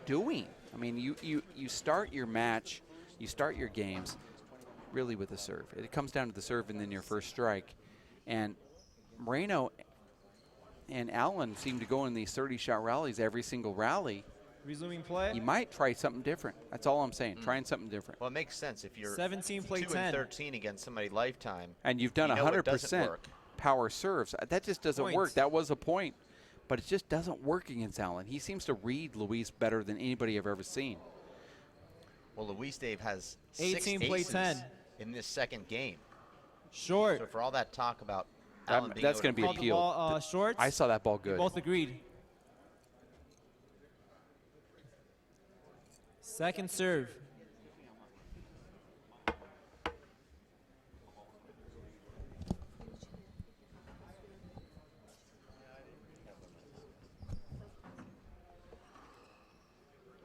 doing. I mean, you start your match, you start your games really with the serve. It comes down to the serve and then your first strike. And Moreno and Allen seem to go in these 30-shot rallies every single rally. Resuming play. You might try something different. That's all I'm saying. Trying something different. Well, it makes sense if you're 17 play 2 10. and 13 against somebody lifetime. And you've done you know it doesn't 100% work. power serves. That just doesn't Point. work. That was a point. But it just doesn't work against Allen. He seems to read Luis better than anybody I've ever seen. Well, Luis, Dave, has 18 6 play aces 10. in this second game. Short. So for all that talk about Allen being That's able going to be Called the appealed. ball short. I saw that ball We good. both agreed. Second serve.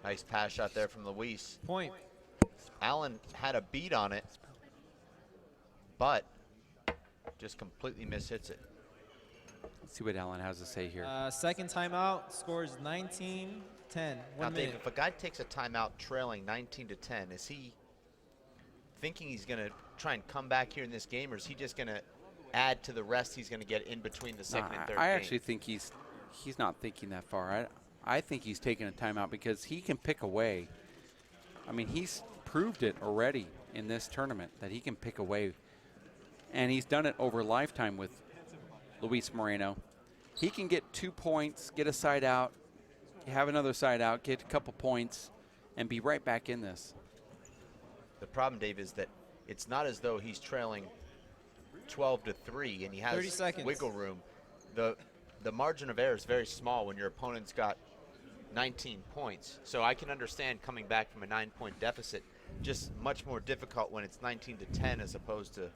Nice pass shot there from Luis. Point. Allen had a beat on it, but just completely mishits it. Let's see what Allen has to say here. Second timeout. Scores 19-10. Now, 1 Dave, minute. if a guy takes a timeout trailing 19 to 10, is he thinking he's going to try and come back here in this game, or is he just going to add to the rest he's going to get in between the second and third I game? actually think he's not thinking that far. I think he's taking a timeout because he can pick away. I mean, he's proved it already in this tournament that he can pick away, and he's done it over lifetime with Luis Moreno. He can get 2 points, get a side out, have another side out, get a couple points, and be right back in this. The problem, Dave, is that it's not as though he's trailing 12-3 and he 30 has seconds. wiggle room. The margin of error is very small when your opponent's got 19 points. So I can understand coming back from a 9-point deficit, just much more difficult when it's 19-10 as opposed to,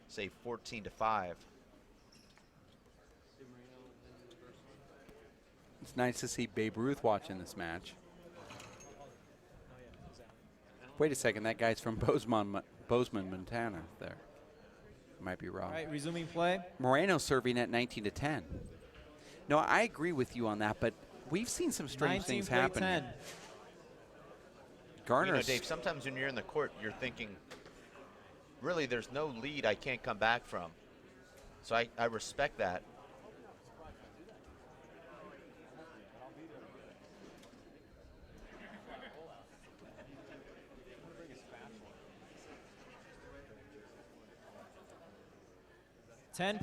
say, 14-5. It's nice to see Babe Ruth watching this match. Wait a second, that guy's from Bozeman, Montana there. Might be wrong. All right, resuming play. Moreno serving at 19-10. No, I agree with you on that, but we've seen some strange things happen. 10. Garner, you know, Dave, sometimes when you're in the court, you're thinking, really, there's no lead I can't come back from. So I respect that.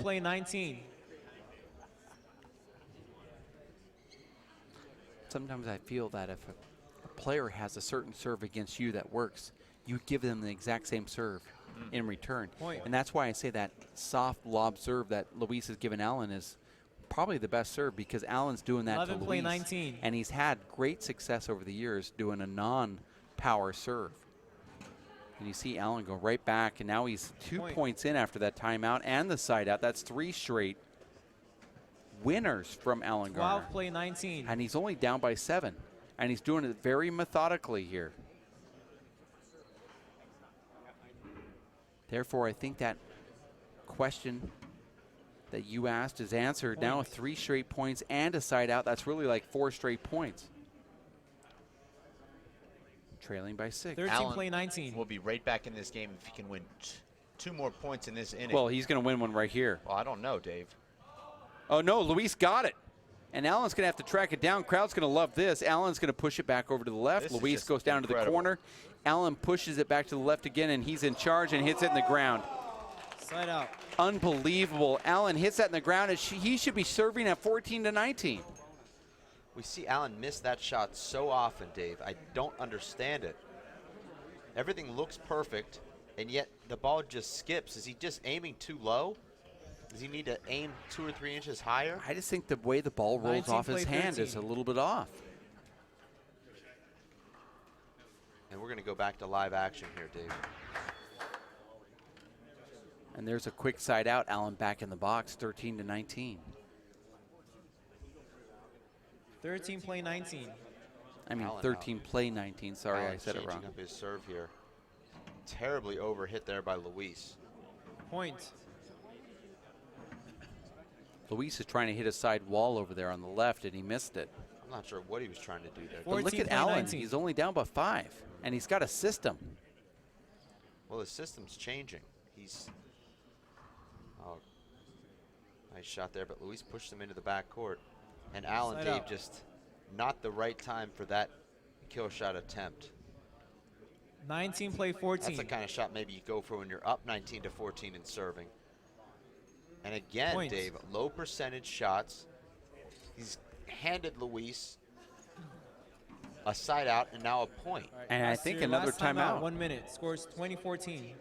Play 19. sometimes I feel that if a player has a certain serve against you that works, you give them the exact same serve in return. Point. And that's why I say that soft lob serve that Luis has given Allen is probably the best serve, because Allen's doing that to Luis. 19. And he's had great success over the years doing a non-power serve. And you see Allen go right back, and now he's 2 points in after that timeout and the side out. That's 3 straight winners from Allen Garner. 12 19. And he's only down by 7. And he's doing it very methodically here. Therefore, I think that question that you asked is answered. Now 3 straight points and a side out. That's really like 4 straight points. Trailing by 6. 13 19. We'll be right back in this game if he can win 2 more points in this inning. Well, he's going to win one right here. Well, I don't know, Dave. Oh, no, Luis got it. And Allen's going to have to track it down. Crowd's going to love this. Allen's going to push it back over to the left. This Luis goes down to the corner. Allen pushes it back to the left again, and he's in charge and hits it in the ground. Side out. Unbelievable. Allen hits that in the ground, and he should be serving at 14-19. We see Allen miss that shot so often, Dave. I don't understand it. Everything looks perfect, and yet the ball just skips. Is he just aiming too low? Does he need to aim 2 or 3 inches higher? I just think the way the ball rolls off his hand is a little bit off. And we're going to go back to live action here, Dave. And there's a quick side out. Allen back in the box, 13-19. 13 19. I mean, Allen 13 play 19. Sorry, Allen I said it wrong. changing up his serve here. Terribly overhit there by Luis. Point. Luis is trying to hit a side wall over there on the left, and he missed it. I'm not sure what he was trying to do there. But look at Allen. He's only down by 5, and he's got a system. Well, his system's changing. Oh, nice shot there, but Luis pushed him into the back court. And Allen, Side Dave, out. just not the right time for that kill shot attempt. 19 play 14. That's the kind of shot maybe you go for when you're up 19-14 in serving. And again, Point. Dave, low percentage shots. He's handed Luis a side out and now a point. And I think another timeout. 1 minute. Scores 20-14.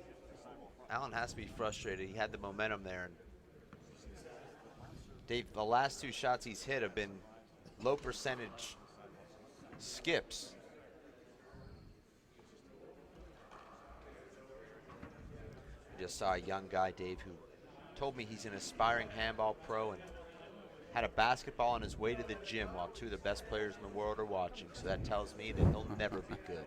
Allen has to be frustrated. He had the momentum there. And Dave, the last 2 shots he's hit have been low percentage skips. I just saw a young guy, Dave, who told me he's an aspiring handball pro and had a basketball on his way to the gym while 2 of the best players in the world are watching. So that tells me that he'll never be good.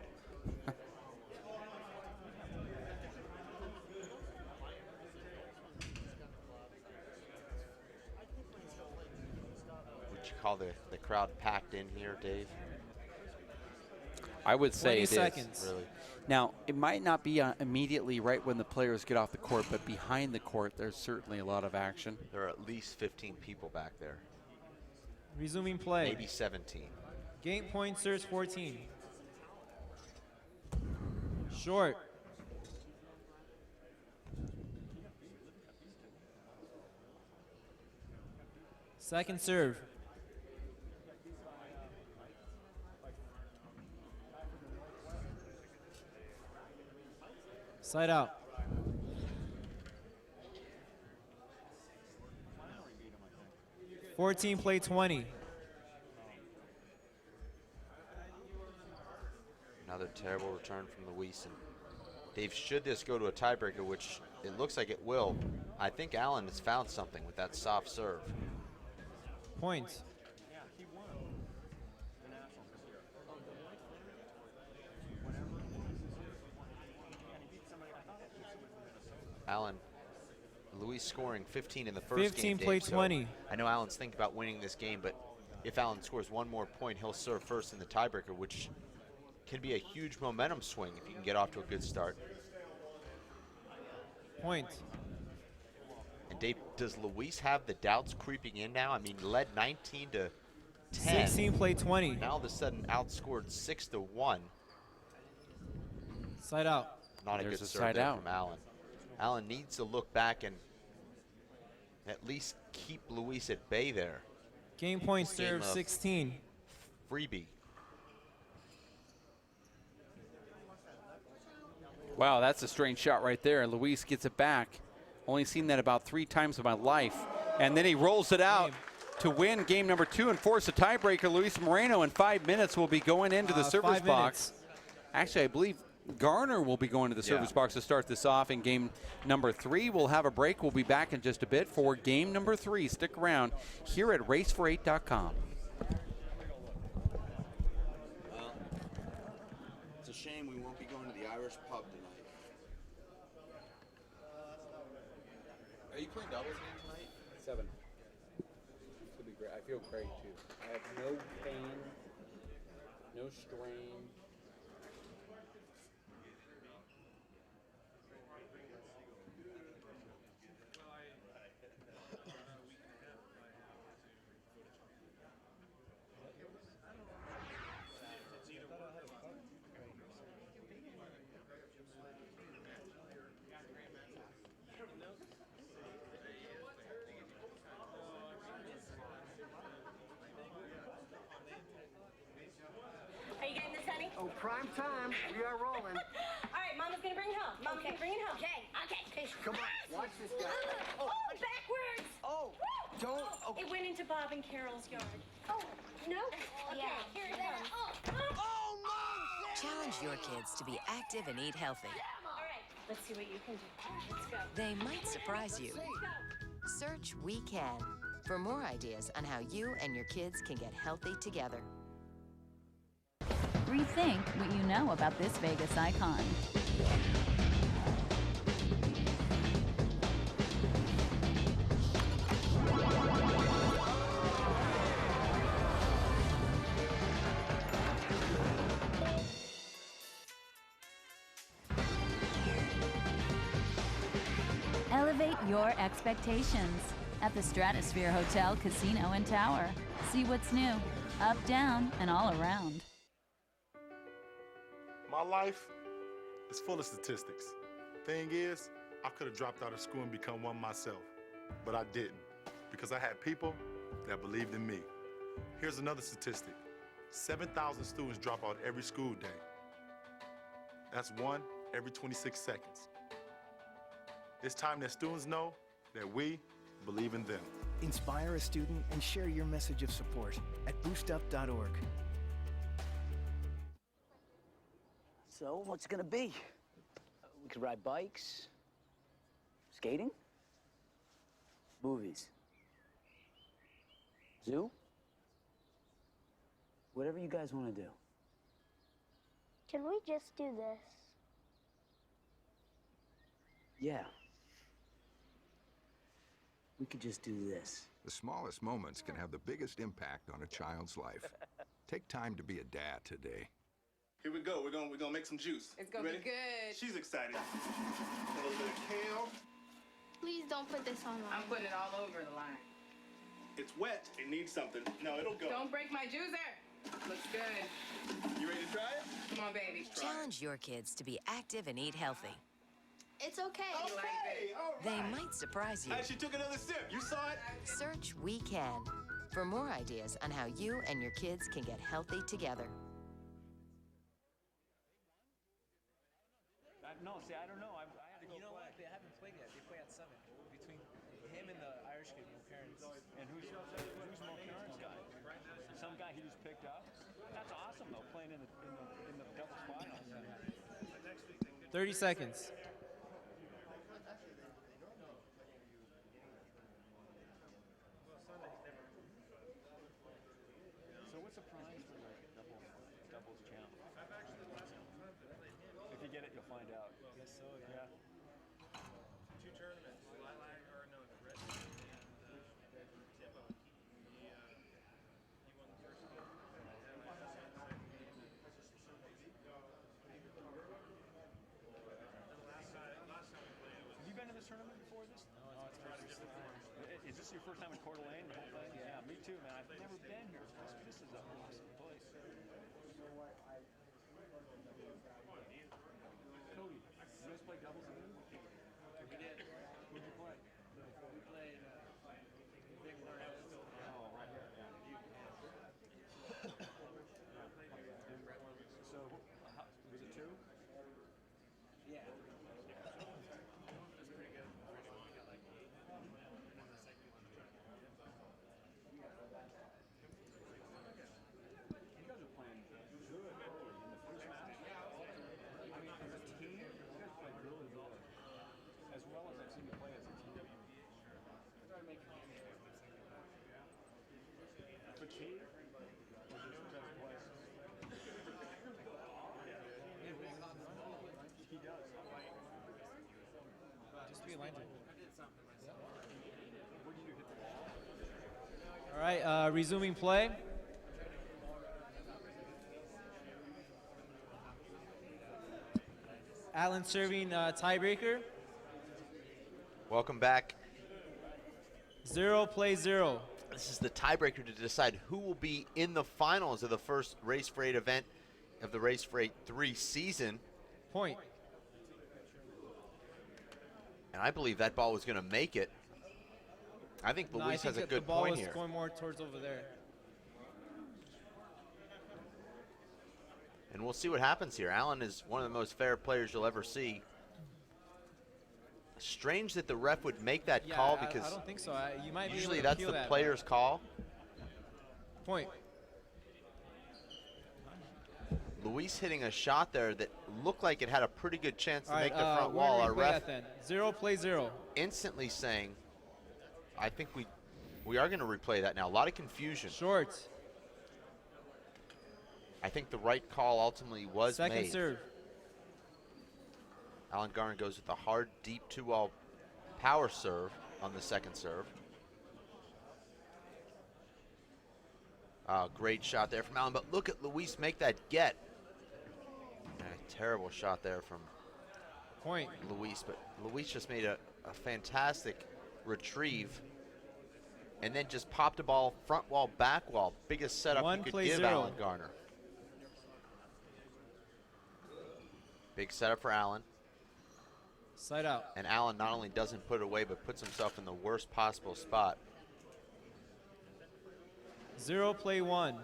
Would you call the crowd packed in here, Dave? I would say 20 it seconds. is. Really. Now, it might not be immediately right when the players get off the court, but behind the court, there's certainly a lot of action. There are at least 15 people back there. Resuming play. Maybe 17. Game point serves 14. Short. Second serve. Side out. Play 20. Another terrible return from Luis. And Dave, should this go to a tiebreaker, which it looks like it will, I think Allen has found something with that soft serve. Point. Allen, Luis scoring 15 in the first game. 15 play 20. So I know Allen's thinking about winning this game, but if Allen scores one more point, he'll serve first in the tiebreaker, which can be a huge momentum swing if you can get off to a good start. Point. And Dave, does Luis have the doubts creeping in now? I mean, led 19 to 10. 16 play 20. Now all of a sudden outscored 6-1. Side out. Not a There's good a serve side there out. from Allen. Allen needs to look back and at least keep Luis at bay there. Game point Game serve of 16. Freebie. Wow, that's a strange shot right there. Luis gets it back. Only seen that about 3 times in my life. And then he rolls it out to win game number 2 and force a tiebreaker. Luis Moreno in 5 minutes will be going into the service 5 box. minutes. Actually, I believe Garner will be going to the service box to start this off in game number 3. We'll have a break. We'll be back in just a bit for game number 3. Stick around here at racefor8.com. Well, it's a shame we won't be going to the Irish pub tonight. Are you playing doubles again tonight? 7. Could be great. I feel great too. I have no pain, no strain. Are you getting this, honey? Oh, prime time. We are rolling. All right, Mama's gonna bring it home. Mama's gonna bring it home. Okay. Come on, watch this guy. Oh, backwards. Oh, don't. Oh. It went into Bob and Carol's yard. Oh, no? Okay, here it comes. Oh, Mom! Challenge your kids to be active and eat healthy. All right, let's see what you can do. Let's go. They might surprise you. Search We Can for more ideas on how you and your kids can get healthy together. Rethink what you know about this Vegas icon. Elevate your expectations at the Stratosphere Hotel, Casino, and Tower. See what's new, up, down, and all around. My life is full of statistics. Thing is, I could have dropped out of school and become one myself, but I didn't because I had people that believed in me. Here's another statistic. 7,000 students drop out every school day. That's 1 every 26 seconds. It's time that students know that we believe in them. Inspire a student and share your message of support at boostup.org. So, what's it gonna be? We could ride bikes, skating, movies, zoo, whatever you guys want to do. Can we just do this? Yeah. We could just do this. The smallest moments can have the biggest impact on a child's life. Take time to be a dad today. Here we go. We're gonna make some juice. It's gonna be Ready? good. She's excited. A little bit of kale. Please don't put this online. I'm putting it all over the line. It's wet. It needs something. No, it'll go. Don't break my juicer. Looks good. You ready to try it? Come on, baby. Challenge your kids to be active and eat healthy. It's okay. Okay, all right. They might surprise you. And she took another sip. You saw it? Search We Can for more ideas on how you and your kids can get healthy together. No, see, I don't know. in the doubles final. 30 seconds. So what's the prize for like doubles champ? If you get it, you'll find out. Yes, so yeah. 2 tournaments. The red and Timbo. He won the first game. Last time we played, Have you been to this tournament before this? No, it's a different form. Is this your first time in Coeur d'Alene, the whole thing? Yeah, me too, man. I've never been here. This is an awesome place. Cody, you guys play doubles again? We did. Who'd you play? We played Plummer Helluva. Oh, right here. Yeah. So, was it 2? Yeah. That's pretty good. First one we got like 8. And then the second one we tried. You guys are playing good early in the first match. I mean, as a team, you guys played really good. As well as I've seen you play as a team. Started making games in the second half. Fatigue? Or just better play? He does. Just be aligned. I did something myself. What did you hit the ball? All right, resuming play. Allen serving tiebreaker. Welcome back. 0 play 0. This is the tiebreaker to decide who will be in the finals of the first Race for 8 event of the Race for 8 3 season. Point. And I believe that ball was going to make it. I think No, I Luis think has a that good the ball point was here. going more towards over there. And we'll see what happens here. Allen is one of the most fair players you'll ever see. Strange that the ref would make that Yeah, call I because don't think so. You might usually be able to that's appeal the that, player's call. Point. Luis hitting a shot there that looked like it had a pretty good chance to All make right, the front we're wall. gonna Our replay ref that then. 0 play 0. instantly saying, I think we are going to replay that now. A lot of confusion. Short. I think the right call ultimately was Second made. serve. Alan Garner goes with a hard, deep 2-all power serve on the second serve. Great shot there from Allen, but look at Luis make that get. A terrible shot there from Point. Luis, but Luis just made a fantastic retrieve and then just popped a ball front wall, back wall. Biggest setup you could give Alan Garner. Big setup for Allen. Side out. And Allen not only doesn't put it away, but puts himself in the worst possible spot. 0 play 1.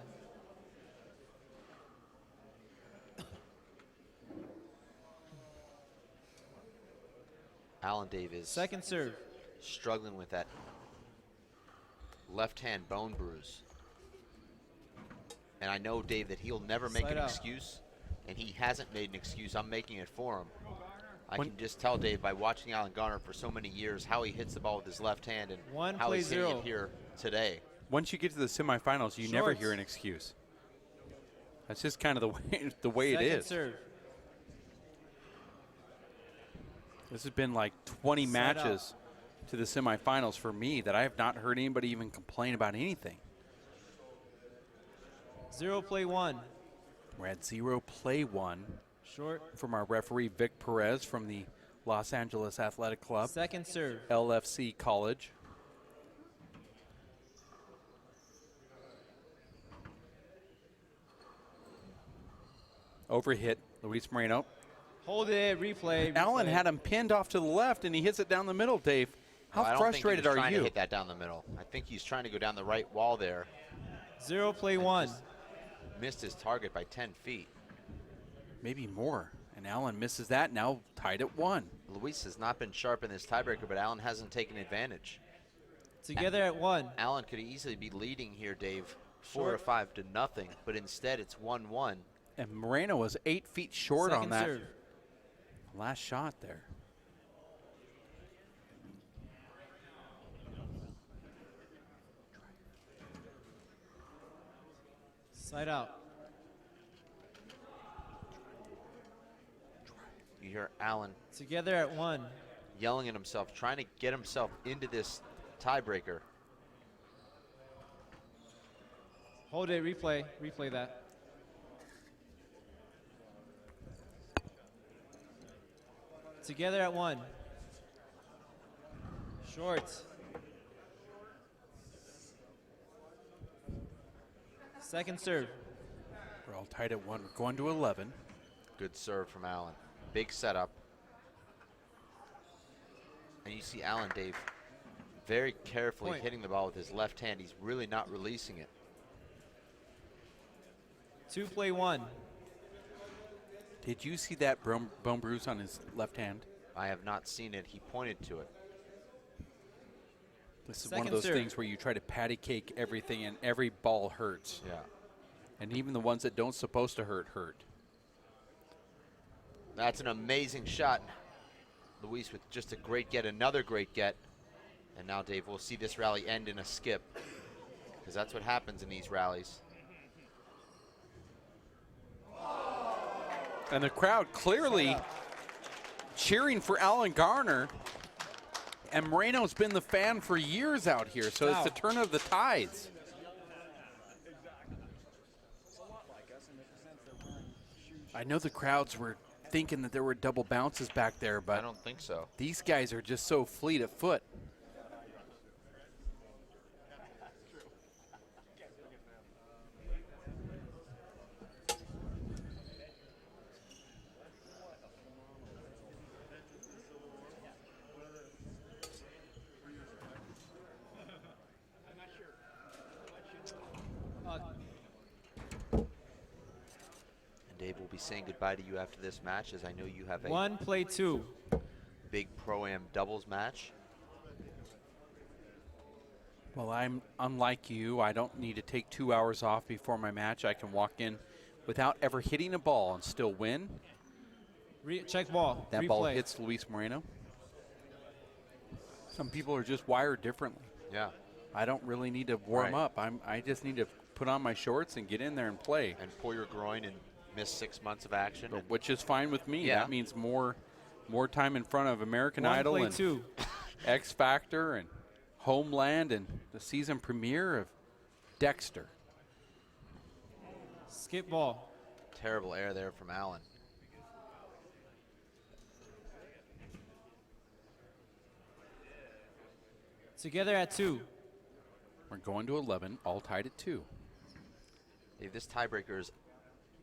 Allen Dave is Second serve. struggling with that left hand bone bruise. And I know, Dave, that he'll never make Slide an out. excuse, and he hasn't made an excuse. I'm making it for him. I can just tell, Dave, by watching Alan Garner for so many years, how he hits the ball with his left hand and how he's hitting it here today. Once you get to the semifinals, you never hear an excuse. That's just kind of the way it is. Serve. This has been like 20 matches to the semifinals for me that I have not heard anybody even complain about anything. 0 play 1. We're at 0 play 1. Short. From our referee, Vic Perez from the Los Angeles Athletic Club. Second serve. LFC College. Overhit, Luis Moreno. Hold it, replay. Allen had him pinned off to the left, and he hits it down the middle, Dave. How I don't frustrated think he was are trying you? to hit that down the middle. I think he's trying to go down the right wall there. 0 play 1. Missed his target by 10 feet. Maybe more. And Allen misses that, now tied at 1. Luis has not been sharp in this tiebreaker, but Allen hasn't taken advantage. Together at 1. Allen could easily be leading here, Dave, 4 or 5 to nothing, but instead it's 1-1. And Moreno was 8 feet short Second on that serve. last shot there. Side out. You hear Allen Together at 1. yelling at himself, trying to get himself into this tiebreaker. Hold it, replay. Replay that. Together at 1. Short. Second serve. We're all tied at 1. We're going to 11. Good serve from Allen. Big setup. And you see Allen, Dave, very carefully Point. hitting the ball with his left hand. He's really not releasing it. 2 play 1. Did you see that bone bruise on his left hand? I have not seen it. He pointed to it. This is Second one of those serve. things where you try to patty cake everything and every ball hurts. Yeah. And even the ones that don't supposed to hurt. That's an amazing shot. Luis with just a great get, another great get. And now, Dave, we'll see this rally end in a skip, because that's what happens in these rallies. And the crowd clearly cheering for Allen Garner. And Moreno's been the fan for years out here, so it's the turn of the tides. I know the crowds were thinking that there were double bounces back there, but I don't think so. These guys are just so fleet of foot. Dave will be saying goodbye to you after this match, as I know you have a 1 play 2. big Pro-Am doubles match. Well, I'm unlike you. I don't need to take 2 hours off before my match. I can walk in without ever hitting a ball and still win. Check ball. That Replay. ball hits Luis Moreno. Some people are just wired differently. Yeah. I don't really need to warm Right. up. I just need to put on my shorts and get in there and play. And pull your groin and miss 6 months of action. Which is fine with me. Yeah. That means more time in front of American 1 Idol play and 2. X Factor and Homeland and the season premiere of Dexter. Skip ball. Terrible air there from Allen. Together at 2. We're going to 11, all tied at 2. Dave, this tiebreaker is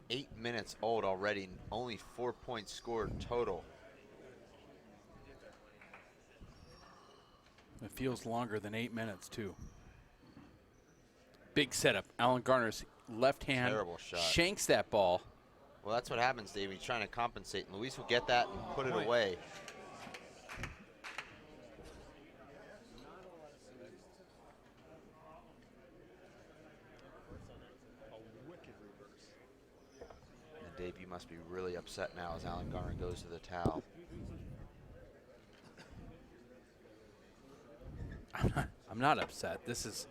8 minutes old already, and only 4 points scored total. It feels longer than 8 minutes, too. Big setup. Allen Garner's left hand Terrible shot. shanks that ball. Well, that's what happens, Dave. He's trying to compensate, and Luis will get that and put it Point. away. And Dave, you must be really upset now as Allen Garner goes to the towel. I'm not upset. This is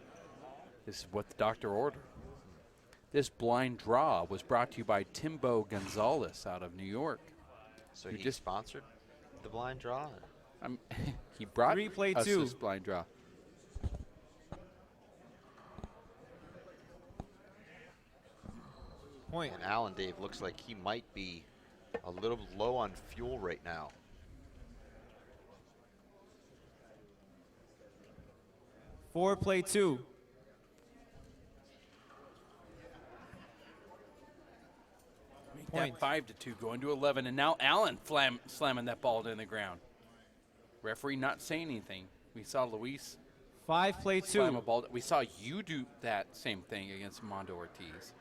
what the doctor ordered. This blind draw was brought to you by Timbo Gonzalez out of New York. So Who he just sponsored the blind draw? he brought 3 play us 2. this blind draw. Point. And Allen, Dave, looks like he might be a little low on fuel right now. Four play 2. Make Point. that 5-2, going to 11, and now Allen slamming that ball in the ground. Referee not saying anything. We saw Luis 5 play 2. slam a ball. We saw you do that same thing against Mondo Ortiz,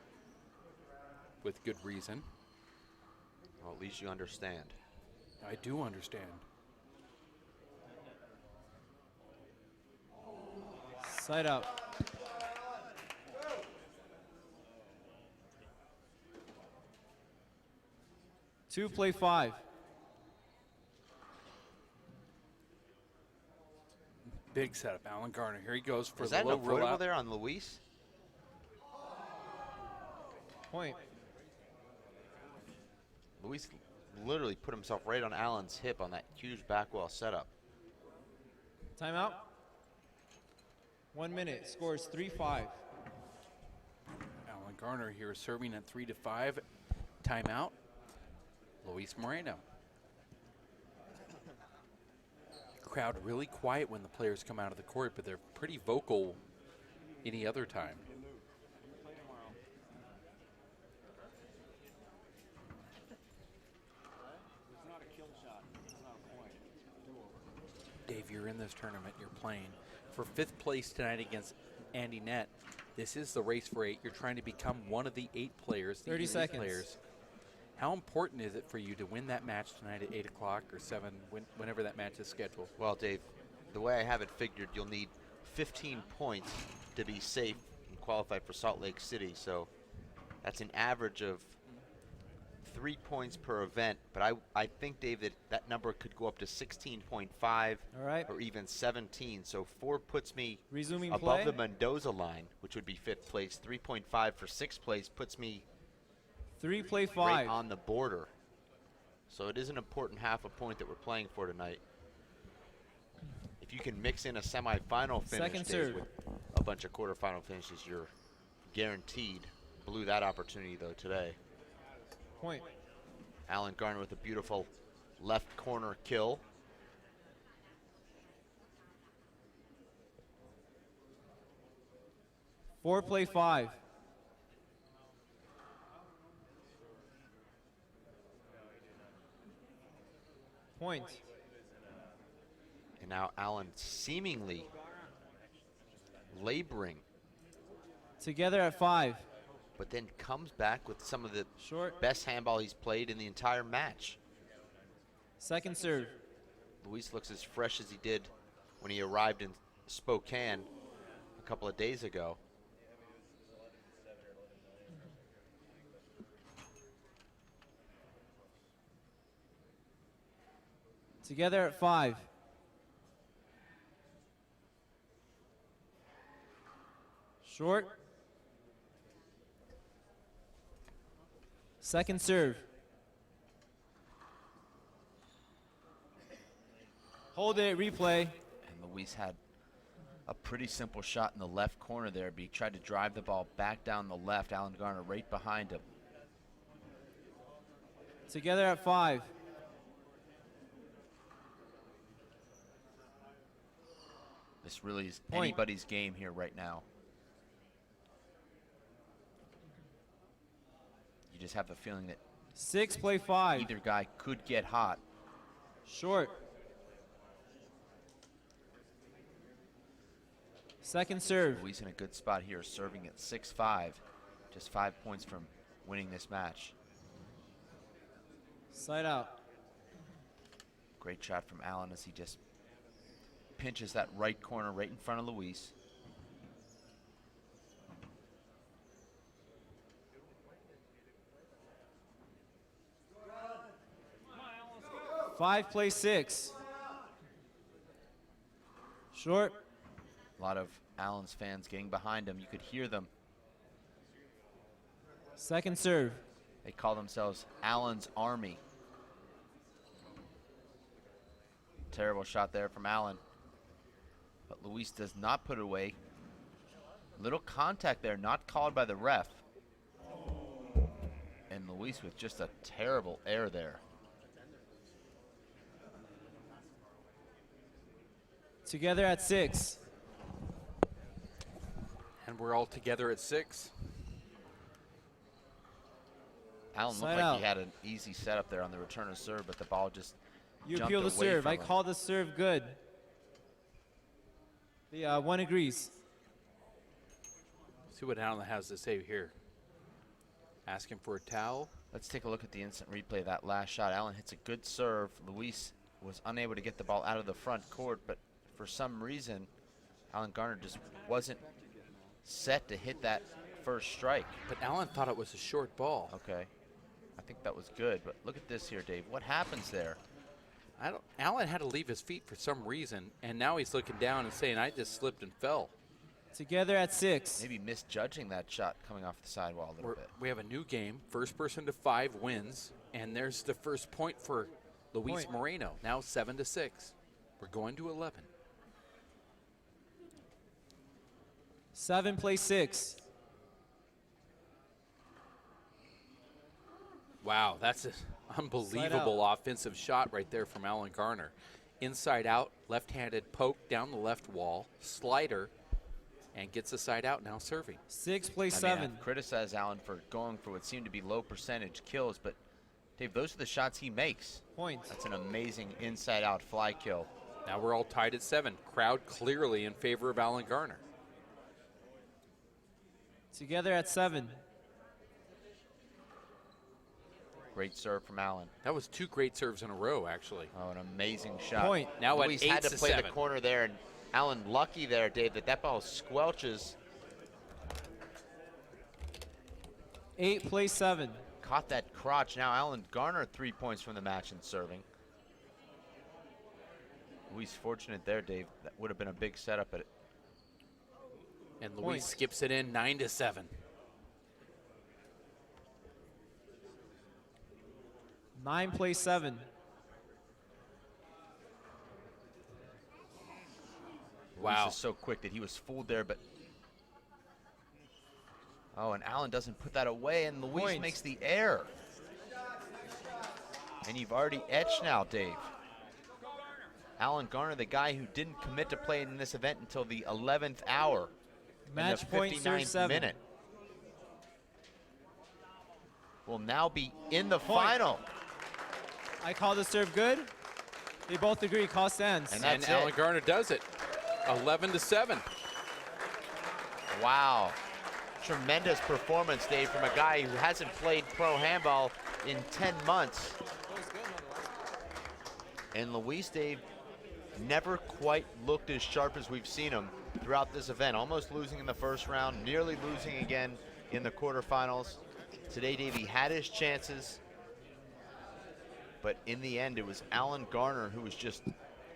with good reason. Well, at least you understand. I do understand. Side out. 2 play 5. Big setup, Alan Garner. Here he goes for Is the that low an avoidable rollout. there on Luis? Point. Luis literally put himself right on Allen's hip on that huge back wall setup. Timeout. 1 minute. Scores 3-5. Alan Garner here serving at 3-5. Timeout. Luis Moreno. Crowd really quiet when the players come out of the court, but they're pretty vocal any other time. Dave, you're in this tournament, you're playing for 5th place tonight against Andy Nett. This is the race for 8. You're trying to become one of the 8 players, the 30 elite seconds. players. How important is it for you to win that match tonight at 8 o'clock or 7, whenever that match is scheduled? Well, Dave, the way I have it figured, you'll need 15 points to be safe and qualify for Salt Lake City. So that's an average of 3 points per event. But I think, Dave, that number could go up to 16.5 or even 17. So 4 puts me Resuming above play. the Mendoza line, which would be 5th place. 3.5 for 6th place puts me 3 play 5. right on the border. So it is an important half a point that we're playing for tonight. If you can mix in a semifinal finish, Second Dave, serve. with a bunch of quarterfinal finishes, you're guaranteed. Blew that opportunity though today. Point. Alan Garner with a beautiful left corner kill. Four play 5. Point. And now Alan seemingly laboring, Together at 5. but then comes back with some of the Short. best handball he's played in the entire match. Second serve. Luis looks as fresh as he did when he arrived in Spokane a couple of days ago. Together at 5. Short. Second serve. Hold it, replay. And Luis had a pretty simple shot in the left corner there, but he tried to drive the ball back down the left. Alan Garner right behind him. Together at 5. This really is Point. anybody's game here right now. You just have the feeling that 6 play 5. either guy could get hot. Short. Second serve. Luis in a good spot here, serving at 6-5. Just 5 points from winning this match. Side out. Great shot from Alan as he just pinches that right corner right in front of Luis. Five play 6. Short. A lot of Alan's fans getting behind him. You could hear them. Second serve. They call themselves Alan's Army. Terrible shot there from Alan. But Luis does not put it away. Little contact there, not called by the ref. And Luis with just a terrible error there. Together at 6. And we're all together at 6. Alan looked Side like out. he had an easy setup there on the return of serve, but the ball just You jumped appeal the away serve. from I him. call the serve good. Yeah, one agrees. See what Alan has to say here. Asking for a towel. Let's take a look at the instant replay of that last shot. Alan hits a good serve. Luis was unable to get the ball out of the front court, but for some reason, Alan Garner just wasn't set to hit that first strike. But Alan thought it was a short ball. Okay. I think that was good, but look at this here, Dave. What happens there? Allen had to leave his feet for some reason, and now he's looking down and saying, I just slipped and fell. Together at 6. Maybe misjudging that shot coming off the sidewall a little bit. We have a new game. First person to 5 wins, and there's the first point for Luis Moreno. Now 7-6. We're going to 11. 7 plays 6. Wow, that's an unbelievable offensive shot right there from Alan Garner. Inside out, left-handed poke down the left wall, slider, and gets the side out, now serving. 6 plays 7. I mean, I've criticized Allen for going for what seemed to be low percentage kills, but Dave, those are the shots he makes. Points. That's an amazing inside-out fly kill. Now we're all tied at 7. Crowd clearly in favor of Alan Garner. Together at 7. Great serve from Allen. That was 2 great serves in a row, actually. Oh, an amazing shot. Point. Now Luis at 8 had to to play 7. the corner there, and Allen lucky there, Dave, that ball squelches. 8 plays 7. Caught that crotch. Now Alan Garner 3 points from the match in serving. Luis fortunate there, Dave. That would have been a big setup at it. And Luis skips it in 9-7. 9 plays 7. Wow. Luis is so quick that he was fooled there, but oh, and Allen doesn't put that away, and Luis makes the error. And you've already etched now, Dave. Alan Garner, the guy who didn't commit to playing in this event until the 11th hour. Match point, 59th minute. Will now be in the final. I call the serve good. They both agree, call stands. And that's Alan Garner does it. 11-7. Wow. Tremendous performance, Dave, from a guy who hasn't played pro handball in 10 months. And Luis, Dave, never quite looked as sharp as we've seen him throughout this event. Almost losing in the first round, nearly losing again in the quarterfinals. Today, Dave, he had his chances, but in the end, it was Alan Garner who was just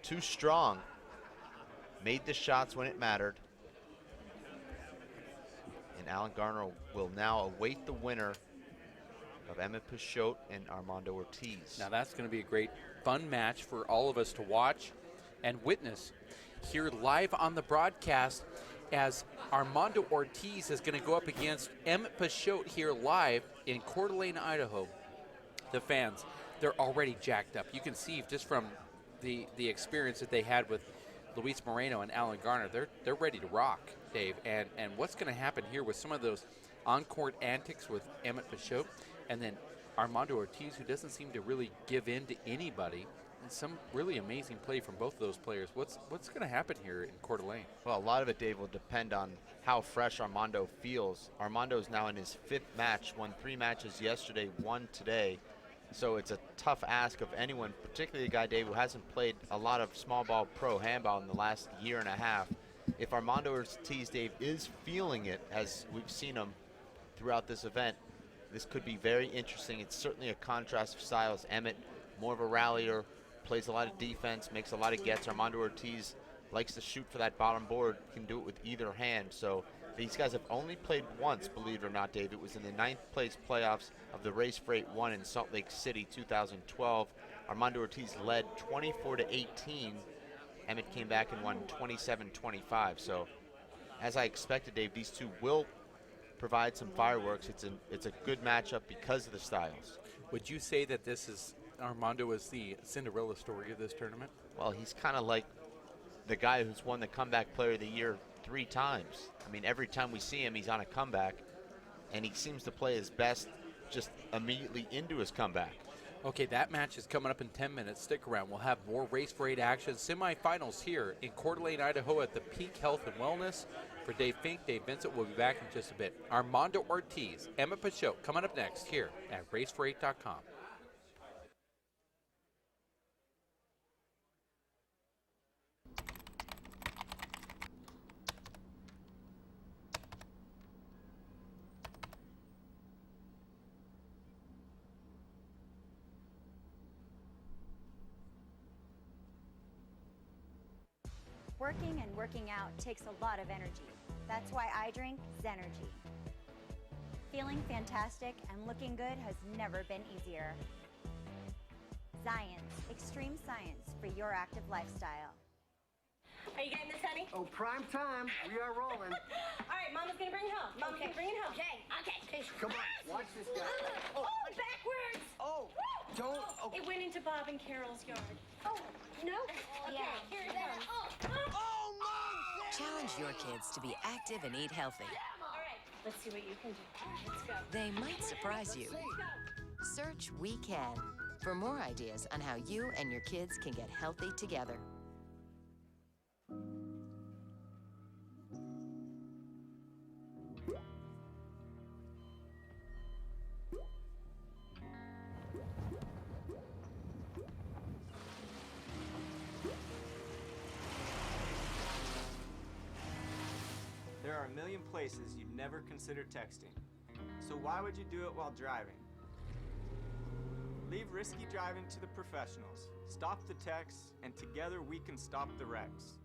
too strong, made the shots when it mattered. And Alan Garner will now await the winner of Emmett Pichot and Armando Ortiz. Now that's going to be a great, fun match for all of us to watch and witness here live on the broadcast, as Armando Ortiz is going to go up against Emmett Pichot here live in Coeur d'Alene, Idaho. The fans, they're already jacked up. You can see just from the experience that they had with Luis Moreno and Alan Garner, they're ready to rock, Dave. And what's going to happen here with some of those on-court antics with Emmett Pichot, and then Armando Ortiz, who doesn't seem to really give in to anybody, and some really amazing play from both of those players. What's going to happen here in Coeur d'Alene? Well, a lot of it, Dave, will depend on how fresh Armando feels. Armando's now in his 5th match, won 3 matches yesterday, 1 today. So it's a tough ask of anyone, particularly a guy, Dave, who hasn't played a lot of small ball pro handball in the last year and a half. If Armando Ortiz, Dave, is feeling it, as we've seen him throughout this event, this could be very interesting. It's certainly a contrast of styles. Emmett, more of a rallier, plays a lot of defense, makes a lot of gets. Armando Ortiz likes to shoot for that bottom board, can do it with either hand. So these guys have only played once, believe it or not, Dave. It was in the 9th place playoffs of the Race for 8-1 in Salt Lake City, 2012. Armando Ortiz led 24-18. Emmett came back and won 27-25. So as I expected, Dave, these two will provide some fireworks. It's a good matchup because of the styles. Would you say that this is Armando is the Cinderella story of this tournament? Well, he's kind of like the guy who's won the Comeback Player of the Year 3 times. I mean, every time we see him, he's on a comeback, and he seems to play his best just immediately into his comeback. Okay, that match is coming up in 10 minutes. Stick around. We'll have more Race for 8 action. Semifinals here in Coeur d'Alene, Idaho at the Peak Health and Wellness. For Dave Fink, Dave Vincent will be back in just a bit. Armando Ortiz, Emmett Pichot coming up next here at racefor8.com. Working and working out takes a lot of energy. That's why I drink Zenergy. Feeling fantastic and looking good has never been easier. Science, extreme science for your active lifestyle. Are you getting this, honey? Oh, prime time. We are rolling. All right, Mama's gonna bring it home. Mama's gonna bring it home. Okay. Come on, watch this guy. Oh, backwards! Oh, don't. Oh. It went into Bob and Carol's yard. Oh, no? Okay, here it comes. Oh, Mom! Challenge your kids to be active and eat healthy. All right, let's see what you can do. Let's go. They might surprise you. Search We Can for more ideas on how you and your kids can get healthy together. There are a million places you'd never consider texting. So why would you do it while driving? Leave risky driving to the professionals. Stop the texts, and together we can stop the wrecks.